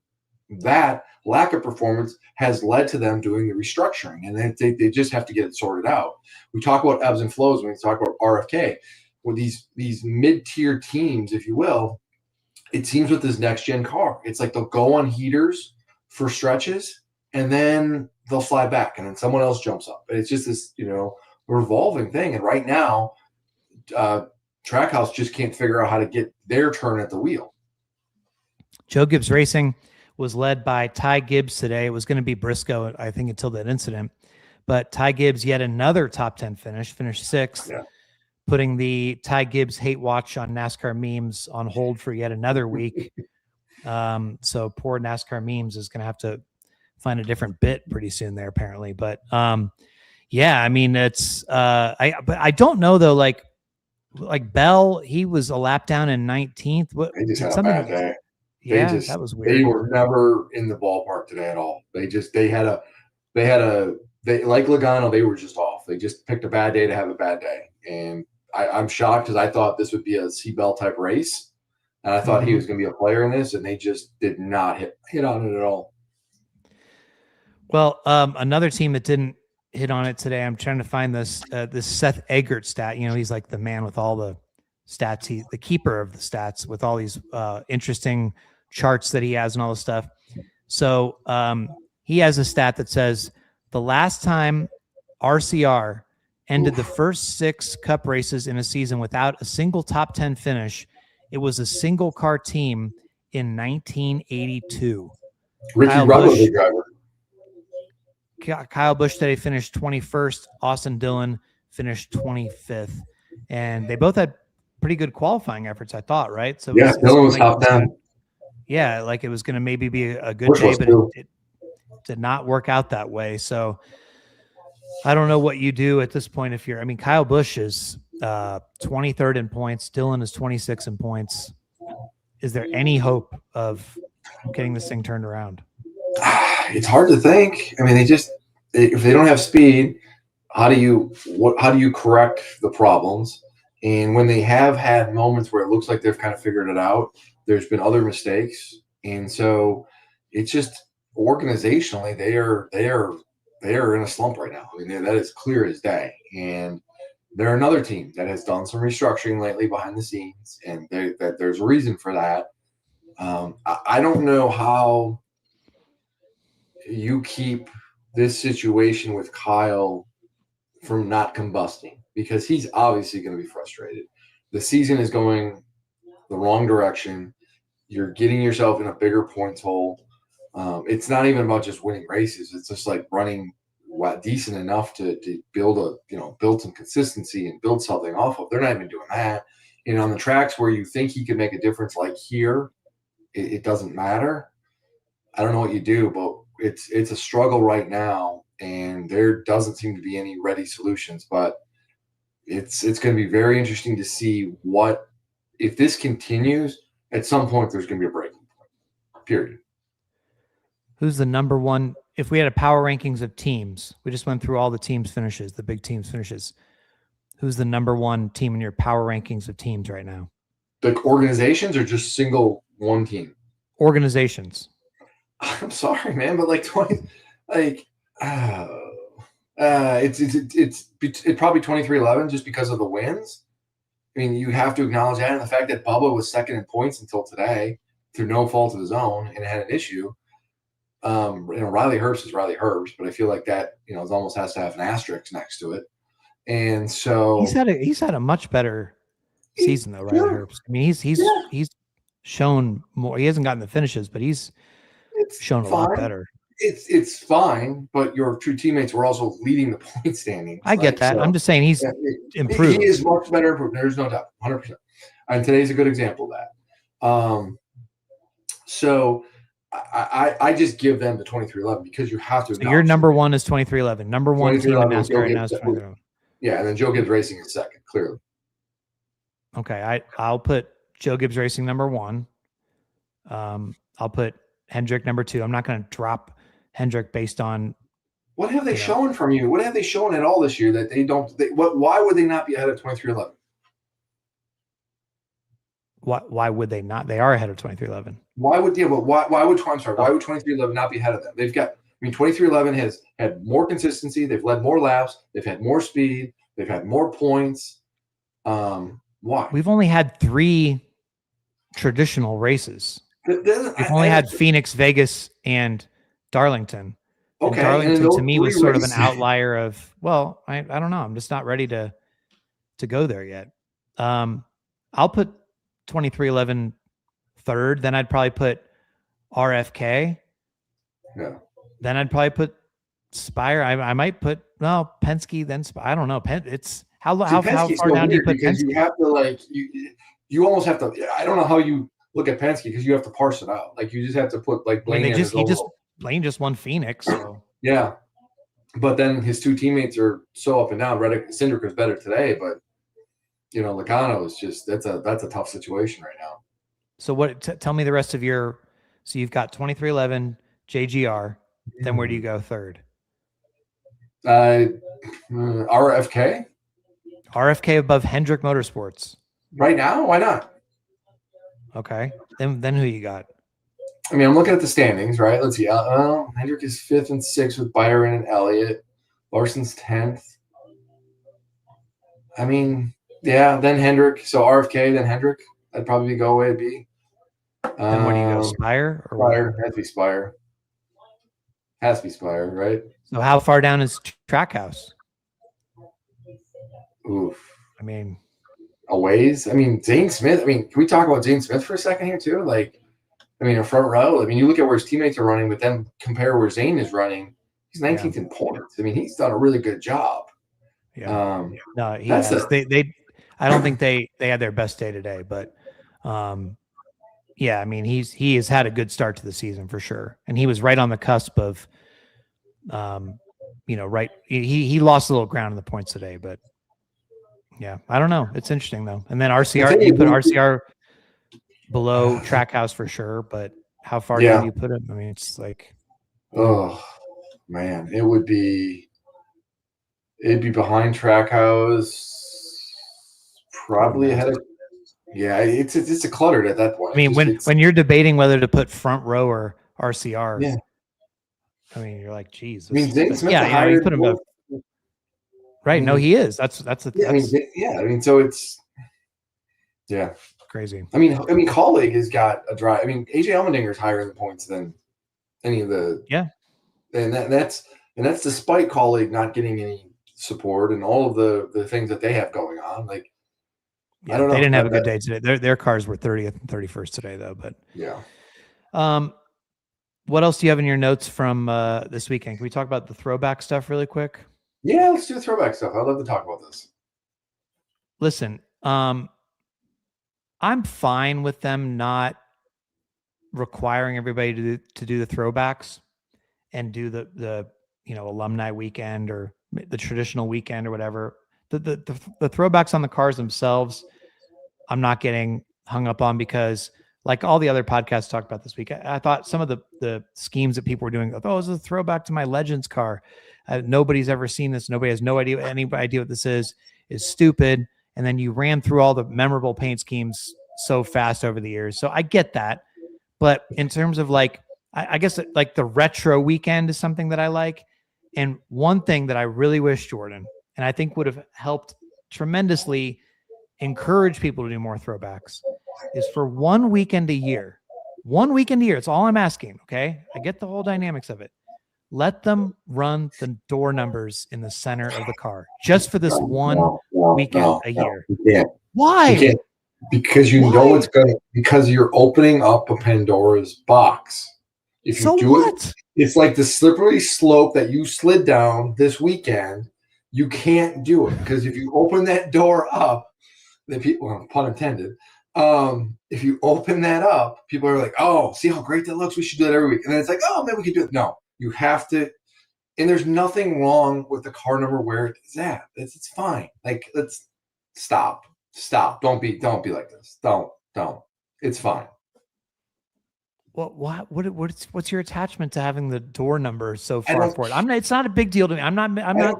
lack of performance has led to them doing the restructuring. And they just have to get it sorted out. We talk about ebbs and flows when we talk about RFK. With these mid-tier teams, if you will, it seems with this next-gen car, it's like they'll go on heaters for stretches, and then they'll fly back, and then someone else jumps up. And it's just this, revolving thing. And right now, Trackhouse just can't figure out how to get their turn at the wheel. Joe Gibbs Racing was led by Ty Gibbs today. It was going to be Briscoe, I think, until that incident. But Ty Gibbs, yet another top 10 finished 6th, putting the Ty Gibbs hate watch on NASCAR memes on hold for yet another week. So poor NASCAR memes is going to have to find a different bit pretty soon there, apparently. But I mean, it's but I don't know though. Like Bell, he was a lap down in 19th. What? They just had a bad day. That was weird. They were never in the ballpark today at all. They like Logano. They were just off. They just picked a bad day to have a bad day, and I'm shocked because I thought this would be a Seabell type race, and I thought he was going to be a player in this, and they just did not hit on it at all. Well, another team that didn't hit on it today, I'm trying to find this Seth Eggert stat. He's like the man with all the stats. He's the keeper of the stats with all these interesting charts that he has and all this stuff. So he has a stat that says the last time RCR ended the first 6 cup races in a season without a single top 10 finish, it was a single car team in 1982. Ricky Rubber, the driver. Kyle Busch today finished 21st. Austin Dillon finished 25th. And they both had pretty good qualifying efforts, I thought, right? So Dillon was top 10. Yeah, like it was going to maybe be a good Busch day, was but too. it did not work out that way. So I don't know what you do at this point. If you're, I mean, Kyle Busch is 23rd in points. Dylan is 26 in points. Is there any hope of getting this thing turned around? It's hard to think. I mean, if they don't have speed, how do you correct the problems? And when they have had moments where it looks like they've kind of figured it out, there's been other mistakes, and so it's just organizationally they are in a slump right now. I mean, that is clear as day, and they're another team that has done some restructuring lately behind the scenes, and that there's a reason for that. I don't know how you keep this situation with Kyle from not combusting, because he's obviously going to be frustrated. The season is going the wrong direction. You're getting yourself in a bigger points hole. It's not even about just winning races. It's just like running decent enough to build some consistency and build something off of. They're not even doing that. And on the tracks where you think he could make a difference, like here, it doesn't matter. I don't know what you do, but it's a struggle right now, and there doesn't seem to be any ready solutions. But it's going to be very interesting to see if this continues. At some point, there's going to be a breaking point. Period. Who's the number one? If we had a power rankings of teams, we just went through all the teams' finishes, the big teams' finishes. Who's the number one team in your power rankings of teams right now? Like organizations or just single one team? Organizations. I'm sorry, man, but like 20, like it's probably 23-11 just because of the wins. I mean, you have to acknowledge that, and the fact that Bubba was second in points until today through no fault of his own and had an issue. Riley Herbst is Riley Herbst, but I feel like that it almost has to have an asterisk next to it. And so he's had a much better season though, Riley Herbst. I mean, he's shown more. He hasn't gotten the finishes, but he's shown a lot better. It's fine, but your two teammates were also leading the point standings. I get that. So, I'm just saying he's improved. He is much better improved. There's no doubt, 100%. And today's a good example of that. So I just give them the 23-11 because you have to. So your number one is 23-11. Number one team in NASCAR right now is 23-11. Yeah, and then Joe Gibbs Racing is second, clearly. Okay, I'll put Joe Gibbs Racing number one. I'll put Hendrick number two. I'm not going to drop Hendrick based on what have they shown from you? What have they shown at all this year that they don't? Why would they not be ahead of 23-11? Why would they not? They are ahead of 23-11. Why would 23-11 not be ahead of them? They've got. I mean, 23-11 has had more consistency. They've led more laps. They've had more speed. They've had more points. Why? We've only had 3 traditional races. We've only had Phoenix, Vegas, and Darlington. Okay, and Darlington to me was sort of an outlier of. Well, I don't know. I'm just not ready to go there yet. I'll put 23-11 third. Then I'd probably put RFK. Yeah. Then I'd probably put Spire. I might put Penske. Then Spire. I don't know. It's how far down do you put Penske? You have to you almost have to. I don't know how you look at Penske because you have to parse it out. Like you just have to put Blaney. Blaney just won Phoenix. So. Yeah, but then his two teammates are so up and down. Reddick, Hendrick was better today, but Logano is just that's a tough situation right now. So what? Tell me the rest of your. So you've got 23-11 JGR. Then where do you go third? RFK. RFK above Hendrick Motorsports. Right now, why not? Okay. Then who you got? I mean, I'm looking at the standings, right? Let's see. Hendrick is 5th and 6th with Byron and Elliott. Larson's 10th. I mean, yeah, then Hendrick. So RFK, then Hendrick. That'd probably go away B. And where do you go? Spire? Or Spire. Has to be Spire. Has to be Spire, right? So how far down is Trackhouse? Oof. I mean, a ways. I mean, Zane Smith. I mean, can we talk about Zane Smith for a second here too? A front row. I mean, you look at where his teammates are running, but then compare where Zane is running. He's 19th in points. I mean, he's done a really good job. Yeah. No, he has. I don't think they had their best day today, but Yeah, I mean, he has had a good start to the season for sure, and he was right on the cusp of, right. He lost a little ground in the points today, but yeah, I don't know. It's interesting though. And then RCR, you put RCR below Trackhouse for sure, but how far down do you put him? I mean, it's like, oh man, it'd be behind Trackhouse, probably ahead of. Yeah, it's a cluttered at that point. I mean, when you're debating whether to put front row or RCR, yeah. I mean, you're like, geez. I mean, Zane Smith's you put him up. Right. No, he is. That's I mean, so it's crazy. I mean, Colleague has got a drive. I mean, AJ Allmendinger's higher in points than any of the and that's despite Colleague not getting any support and all of the things that they have going on. Like, I don't know. They didn't have a good day today. Their cars were 30th and 31st today, though. But what else do you have in your notes from this weekend? Can we talk about the throwback stuff really quick? Yeah, let's do the throwback stuff. I'd love to talk about this. Listen, I'm fine with them not requiring everybody to do the throwbacks and do the alumni weekend or the traditional weekend or whatever. The throwbacks on the cars themselves, I'm not getting hung up on because, like all the other podcasts talked about this week, I thought some of the schemes that people were doing, oh, it's a throwback to my Legends car. Nobody's ever seen this. Nobody has any idea what this is stupid. And then you ran through all the memorable paint schemes so fast over the years. So I get that. But in terms of like, I guess like the retro weekend is something that I like. And one thing that I really wish, Jordan, and I think would have helped tremendously encourage people to do more throwbacks, is for 1 weekend a year. 1 weekend a year. It's all I'm asking. Okay. I get the whole dynamics of it. Let them run the door numbers in the center of the car just for this one weekend a year. Why? Because know it's going to, because you're opening up a Pandora's box. If you do it, it's like the slippery slope that you slid down this weekend. You can't do it because if you open that door up, then people, well, pun intended, if you open that up, people are like, oh, see how great that looks? We should do that every week. And then it's like, oh, maybe we could do it. No, you have to. And there's nothing wrong with the car number where it's at. It's fine. Like, let's stop. Don't be like this. Don't. It's fine. Well, what's your attachment to having the door number so far forward? It's not a big deal to me. I'm not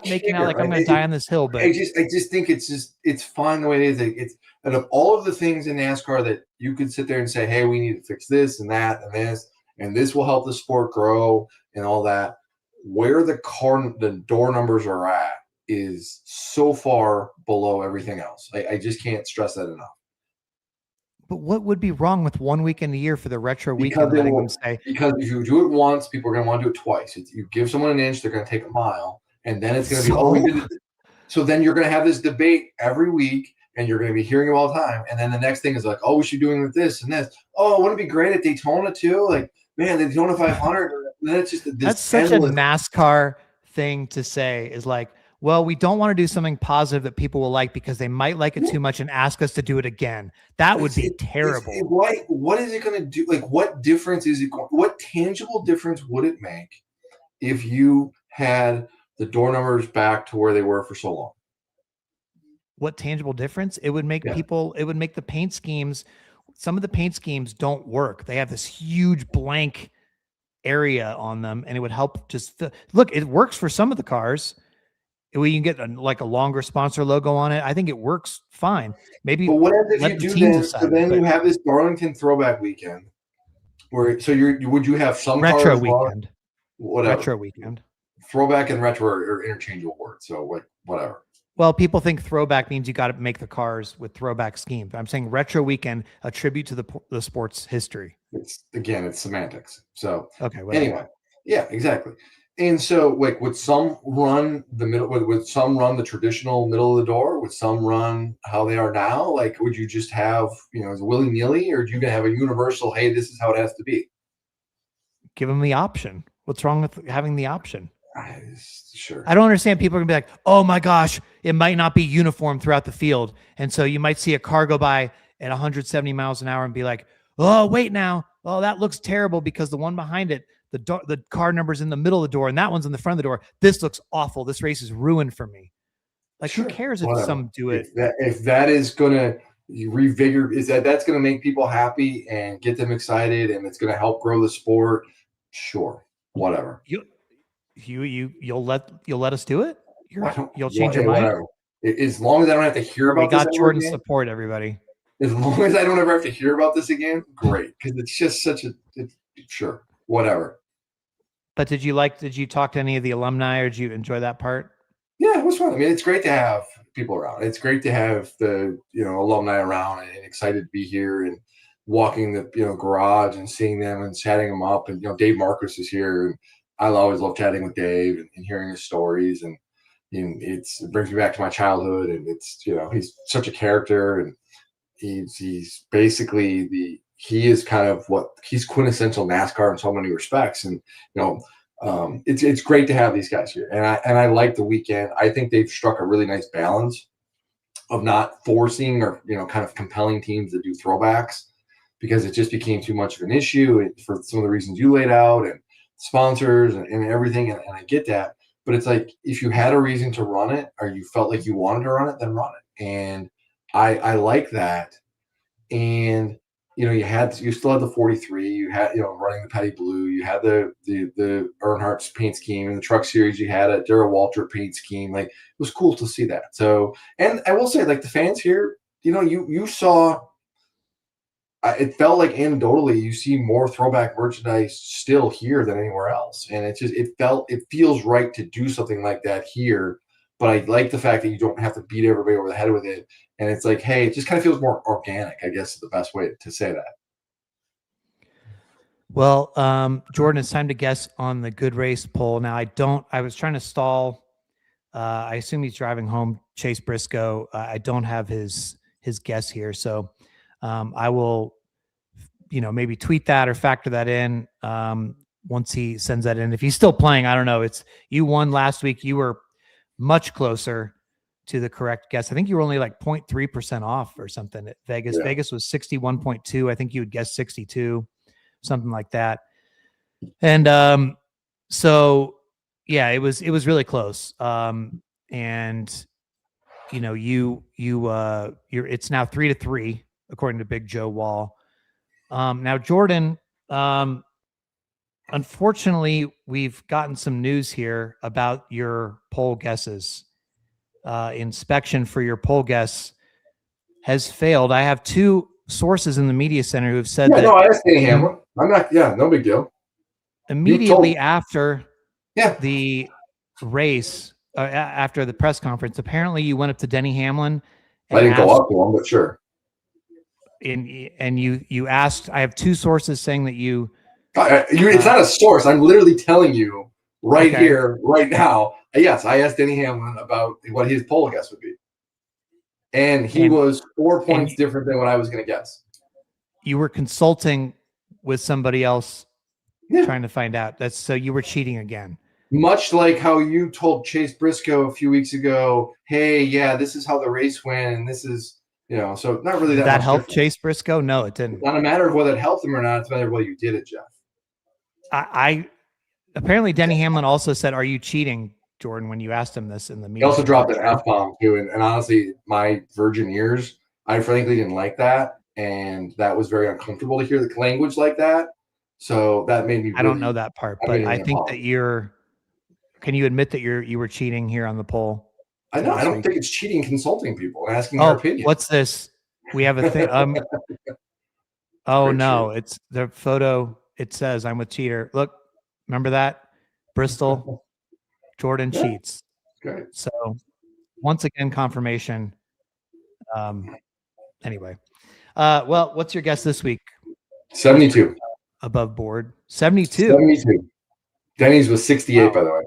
making out like I'm going to die on this hill, but I just think it's fine the way it is. It's out of all of the things in NASCAR that you could sit there and say, hey, we need to fix this and that and this will help the sport grow and all that. Where the door numbers are at is so far below everything else. I just can't stress that enough. But what would be wrong with 1 weekend a year for the retro weekend? Because if you do it once, people are going to want to do it twice. You give someone an inch, they're going to take a mile, and then it's going to be so then you're going to have this debate every week, and you're going to be hearing it all the time. And then the next thing is like, oh, we should be doing with this and this. Oh, wouldn't it be great at Daytona too? Like, man, the Daytona 500. And then it's just that's such a NASCAR thing to say. Is like, well, we don't want to do something positive that people will like because they might like it too much and ask us to do it again. That would be terrible. What is it going to do? Like, what difference is it? What tangible difference would it make if you had the door numbers back to where they were for so long? What tangible difference? It would make people, it would make the paint schemes. Some of the paint schemes don't work. They have this huge blank area on them, and it would help just look, it works for some of the cars. We can get a longer sponsor logo on it. I think it works fine. Maybe. But what if you do then? So then you have this Darlington throwback weekend, where would you have some retro weekend, whatever retro weekend, throwback and retro are interchangeable words. So like whatever. Well, people think throwback means you got to make the cars with throwback scheme. I'm saying retro weekend, a tribute to the sport's history. It's semantics. So okay. Anyway, yeah, exactly. And so, like, would some run the middle? Would some run the traditional middle of the door? Would some run how they are now? Like, would you just have, as willy nilly, or do you have a universal? Hey, this is how it has to be. Give them the option. What's wrong with having the option? Sure. I don't understand. People are gonna be like, "Oh my gosh, it might not be uniform throughout the field," and so you might see a car go by at 170 miles an hour and be like, oh, wait now. Oh, that looks terrible because the one behind it, the car number's in the middle of the door and that one's in the front of the door. This looks awful. This race is ruined for me. Like, Sure, who cares if whatever. some do it? If that is gonna revigorate, that's gonna make people happy and get them excited, and it's gonna help grow the sport. Sure, whatever. You'll let us do it. You'll change your mind. Whatever. As long as I don't have to hear about this. We got this Jordan's again, support, everybody. as long as I don't ever have to hear about this again, great. Because it's just sure, whatever. But did you talk to any of the alumni, or did you enjoy that part? Yeah, it was fun. I mean, it's great to have people around. It's great to have the alumni around and excited to be here and walking the garage and seeing them and chatting them up. And Dave Marcus is here, and I always love chatting with Dave and hearing his stories. And it brings me back to my childhood. And it's he's such a character, and he's basically he is kind of he's quintessential NASCAR in so many respects. And it's great to have these guys here, and I like the weekend. I think they've struck a really nice balance of not forcing or kind of compelling teams to do throwbacks, because it just became too much of an issue for some of the reasons you laid out, and sponsors and everything. And I get that, but it's like, if you had a reason to run it, or you felt like you wanted to run it, then run it. And I like that. And you still had the 43, you had, running the Petty Blue, you had the Earnhardt's paint scheme, and the Truck Series, you had a Darrell Walter paint scheme. Like, it was cool to see that. So, and I will say, like, the fans here, you saw, it felt like anecdotally, you see more throwback merchandise still here than anywhere else. And it feels right to do something like that here. But I like the fact that you don't have to beat everybody over the head with it. And it's like, hey, it just kind of feels more organic, I guess is the best way to say that. Well, Jordan, it's time to guess on the good race poll. Now, I was trying to stall. I assume he's driving home, Chase Briscoe. I don't have his guess here. So I will, maybe tweet that or factor that in once he sends that in. If he's still playing, I don't know. You won last week. You were much closer to the correct guess. I think you were only like 0.3% off or something at Vegas. Yeah. Vegas was 61.2. I think you would guess 62, something like that. And so yeah, it was really close. And you're it's now 3-3 according to Big Joe Wall. Now, Jordan, unfortunately, we've gotten some news here about your poll guesses. Inspection for your poll guess has failed. I have two sources in the media center who have said that. No, I asked Danny Hamlin. I'm not. Yeah, no big deal. Immediately after the race, after the press conference, apparently you went up to Denny Hamlin. I didn't go up to him, but sure. And you asked. I have two sources saying that you. It's not a source. I'm literally telling you here, right now. Yes, I asked Denny Hamlin about what his poll guess would be. And he was 4 points different than what I was going to guess. You were consulting with somebody else trying to find out. So you were cheating again. Much like how you told Chase Briscoe a few weeks ago, hey, yeah, this is how the race went, and this is, so not really that. Did that help Chase Briscoe? No, it didn't. It's not a matter of whether it helped him or not. It's a matter of whether you did it, Jeff. I apparently Denny Hamlin also said, "Are you cheating, Jordan?" When you asked him this in the meeting. He also dropped an F-bomb too, and honestly, my virgin ears, I frankly didn't like that, and that was very uncomfortable to hear the language like that. So that made me. Really, I don't know that part, but I think that you're. Can you admit that you were cheating here on the poll? I know. I don't think it's cheating consulting people and asking their opinion. What's this? We have a thing. Oh no, it's the photo. It says I'm with cheater. Look, remember that? Bristol, Jordan cheats. Great. So once again, confirmation. Anyway, well, what's your guess this week? 72. Above board. 72. 72. Denny's was 68, by the way.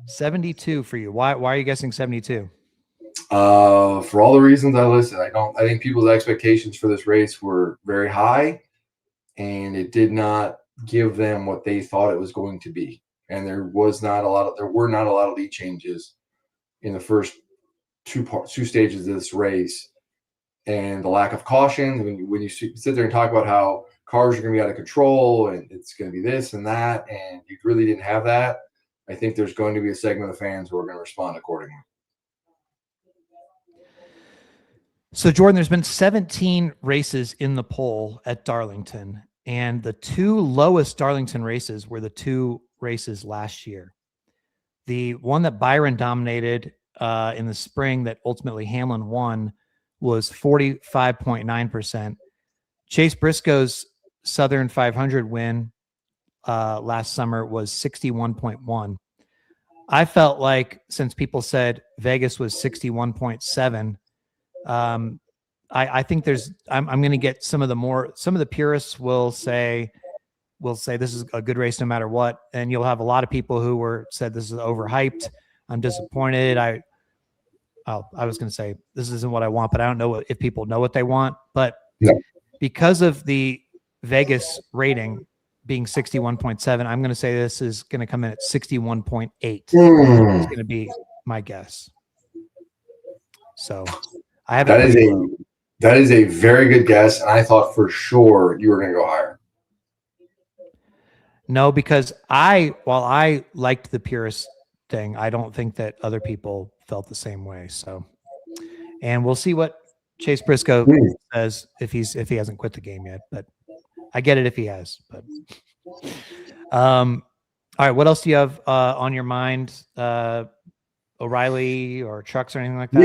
72 for you. Why are you guessing 72? For all the reasons I listed. I think people's expectations for this race were very high, and it did not give them what they thought it was going to be. And there were not a lot of lead changes in the first two stages of this race. and the lack of caution. When you sit there and talk about how cars are going to be out of control and it's going to be this and that, and you really didn't have that, I think there's going to be a segment of fans who are going to respond accordingly. So, Jordan, there's been 17 races in the poll at Darlington, and the two lowest Darlington races were the two races last year. The one that Byron dominated in the spring that ultimately Hamlin won was 45.9%. Chase Briscoe's Southern 500 win last summer was 61.1%. I felt like, since people said Vegas was 61.7%, I think I'm going to get some of the purists will say this is a good race no matter what, and you'll have a lot of people who said this is overhyped. I'm disappointed. I was going to say this isn't what I want, but I don't know if people know what they want. But because of the Vegas rating being 61.7, I'm going to say this is going to come in at 61.8. It's going to be my guess. So I have that is a very good guess, and I thought for sure you were going to go higher. No, because while I liked the purist thing, I don't think that other people felt the same way. So, and we'll see what Chase Briscoe says if he hasn't quit the game yet. But I get it if he has. But all right, what else do you have on your mind? O'Reilly or trucks or anything like that?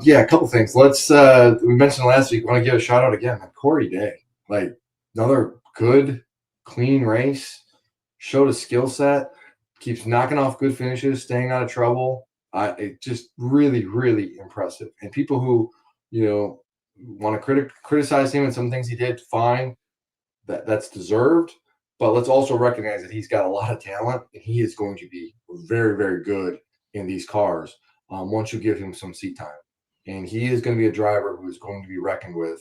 Yeah, a couple things. Let's we mentioned last week, I want to give a shout out again on Corey Day. Like, another good, clean race, showed a skill set, keeps knocking off good finishes, staying out of trouble. It just really, really impressive. And people who, want to criticize him and some things he did, fine, that's deserved. But let's also recognize that he's got a lot of talent, and he is going to be very, very good in these cars once you give him some seat time. And he is going to be a driver who is going to be reckoned with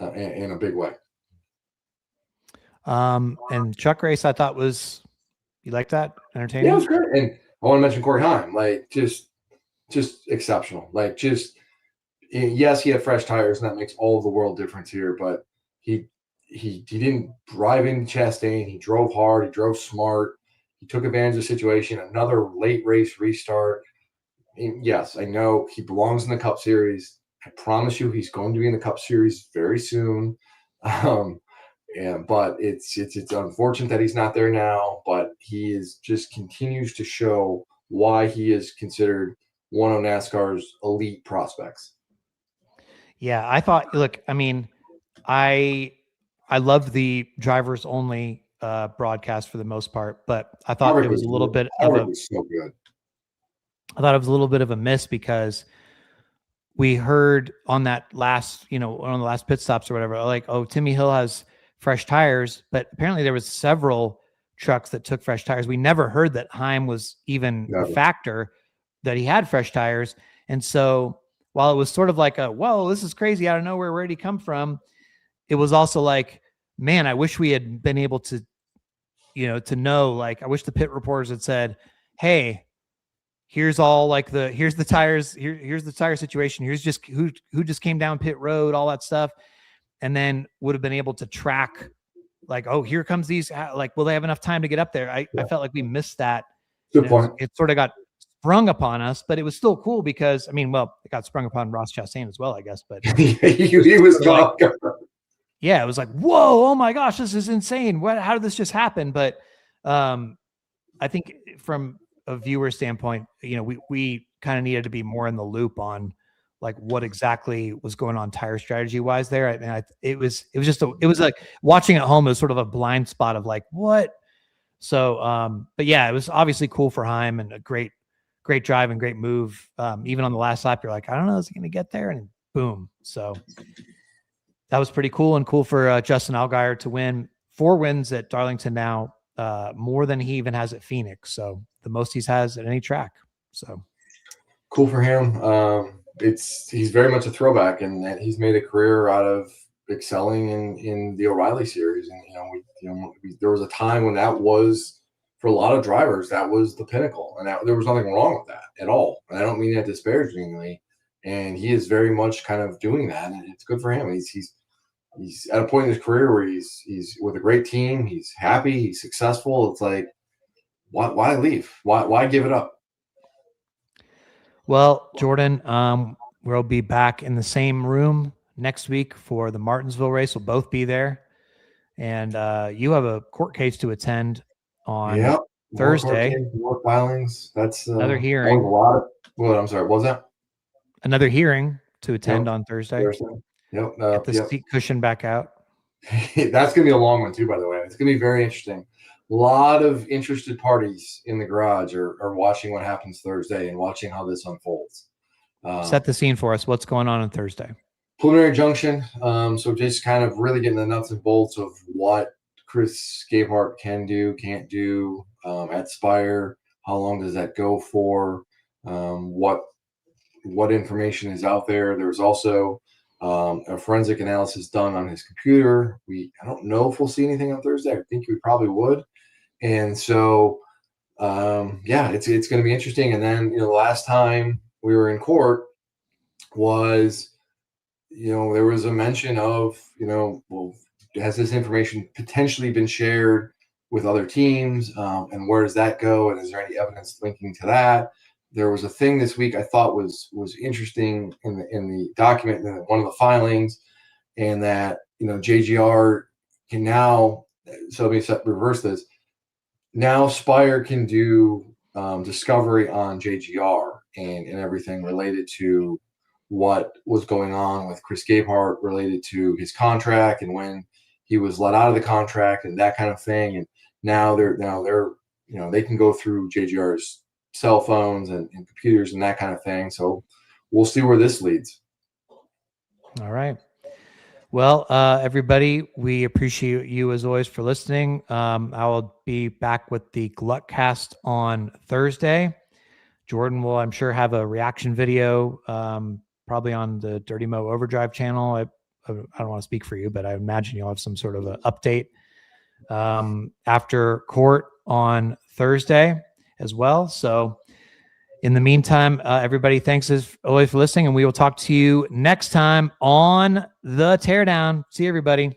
in a big way. And truck race, I thought you like that? Entertaining? Yeah, it was great. And I want to mention Corey Heim, like just exceptional. Like, yes, he had fresh tires, and that makes all of the world difference here, but he didn't drive in Chastain. He drove hard. He drove smart. He took advantage of the situation. Another late race restart. And yes, I know he belongs in the Cup Series. I promise you, he's going to be in the Cup Series very soon. But it's unfortunate that he's not there now. But he continues to show why he is considered one of NASCAR's elite prospects. Yeah, I thought. Look, I mean, I loved the drivers only broadcast for the most part, but I thought it was a little bit of a so good. I thought it was a little bit of a miss because we heard on that last, on the last pit stops or whatever, like, oh, Timmy Hill has fresh tires, but apparently there was several trucks that took fresh tires. We never heard that Heim was even a factor, that he had fresh tires. And so while it was sort of like whoa, this is crazy out of nowhere, where did he come from? It was also like, man, I wish we had been able to, to know, like, I wish the pit reporters had said, hey, here's the tires, here's the tire situation, here's just who just came down pit road, all that stuff. And then would have been able to track, like, oh, here comes these, like, will they have enough time to get up there? I felt like we missed that. Good point. It sort of got sprung upon us, but it was still cool because, it got sprung upon Ross Chastain as well, I guess. But he was like, yeah, it was like, whoa, oh my gosh, this is insane. How did this just happen? But I think from a viewer standpoint, we kind of needed to be more in the loop on, like, what exactly was going on tire strategy wise there. And it was like watching at home, it was sort of a blind spot of like, what? So, but yeah, it was obviously cool for Heim and a great drive and great move. Even on the last lap, you're like, I don't know, is he going to get there? And boom. So that was pretty cool, and cool for Justin Allgaier to win 4 wins at Darlington now, more than he even has at Phoenix. So the most he's has at any track. So cool for him. He's very much a throwback, and he's made a career out of excelling in the O'Reilly series. And there was a time when that was, for a lot of drivers, that was the pinnacle, and there was nothing wrong with that at all. And I don't mean that disparagingly. and he is very much kind of doing that, and it's good for him. He's at a point in his career where he's with a great team. He's happy. He's successful. It's like, why leave? Why give it up? Well, Jordan, we'll be back in the same room next week for the Martinsville race. We'll both be there. And you have a court case to attend on Thursday. More filings. That's another hearing. A lot of, what? I'm sorry. What was that? Another hearing to attend on Thursday. Yep. Get the seat cushion back out. That's going to be a long one too, by the way. It's going to be very interesting. A lot of interested parties in the garage are watching what happens Thursday and watching how this unfolds. Set the scene for us. What's going on Thursday? Preliminary injunction. So just kind of really getting the nuts and bolts of what Chris Gabehart can do, can't do at Spire. How long does that go for? What information is out there? There's also a forensic analysis done on his computer. I don't know if we'll see anything on Thursday. I think we probably would. And so, it's going to be interesting. And then, the last time we were in court was, there was a mention of, well, has this information potentially been shared with other teams? And where does that go? And is there any evidence linking to that? There was a thing this week I thought was interesting in the document, in one of the filings, and that, JGR can now, so let me reverse this. Now Spire can do discovery on JGR and everything related to what was going on with Chris Gabehart related to his contract and when he was let out of the contract and that kind of thing. And now they're they can go through JGR's cell phones and computers and that kind of thing. So we'll see where this leads. All right. Well, everybody, we appreciate you as always for listening. I will be back with the Gluck cast on Thursday. Jordan will, I'm sure, have a reaction video, probably on the Dirty Mo Overdrive channel. I don't want to speak for you, but I imagine you'll have some sort of an update after court on Thursday as well. So in the meantime, everybody, thanks as always for listening, and we will talk to you next time on the Teardown. See you, everybody.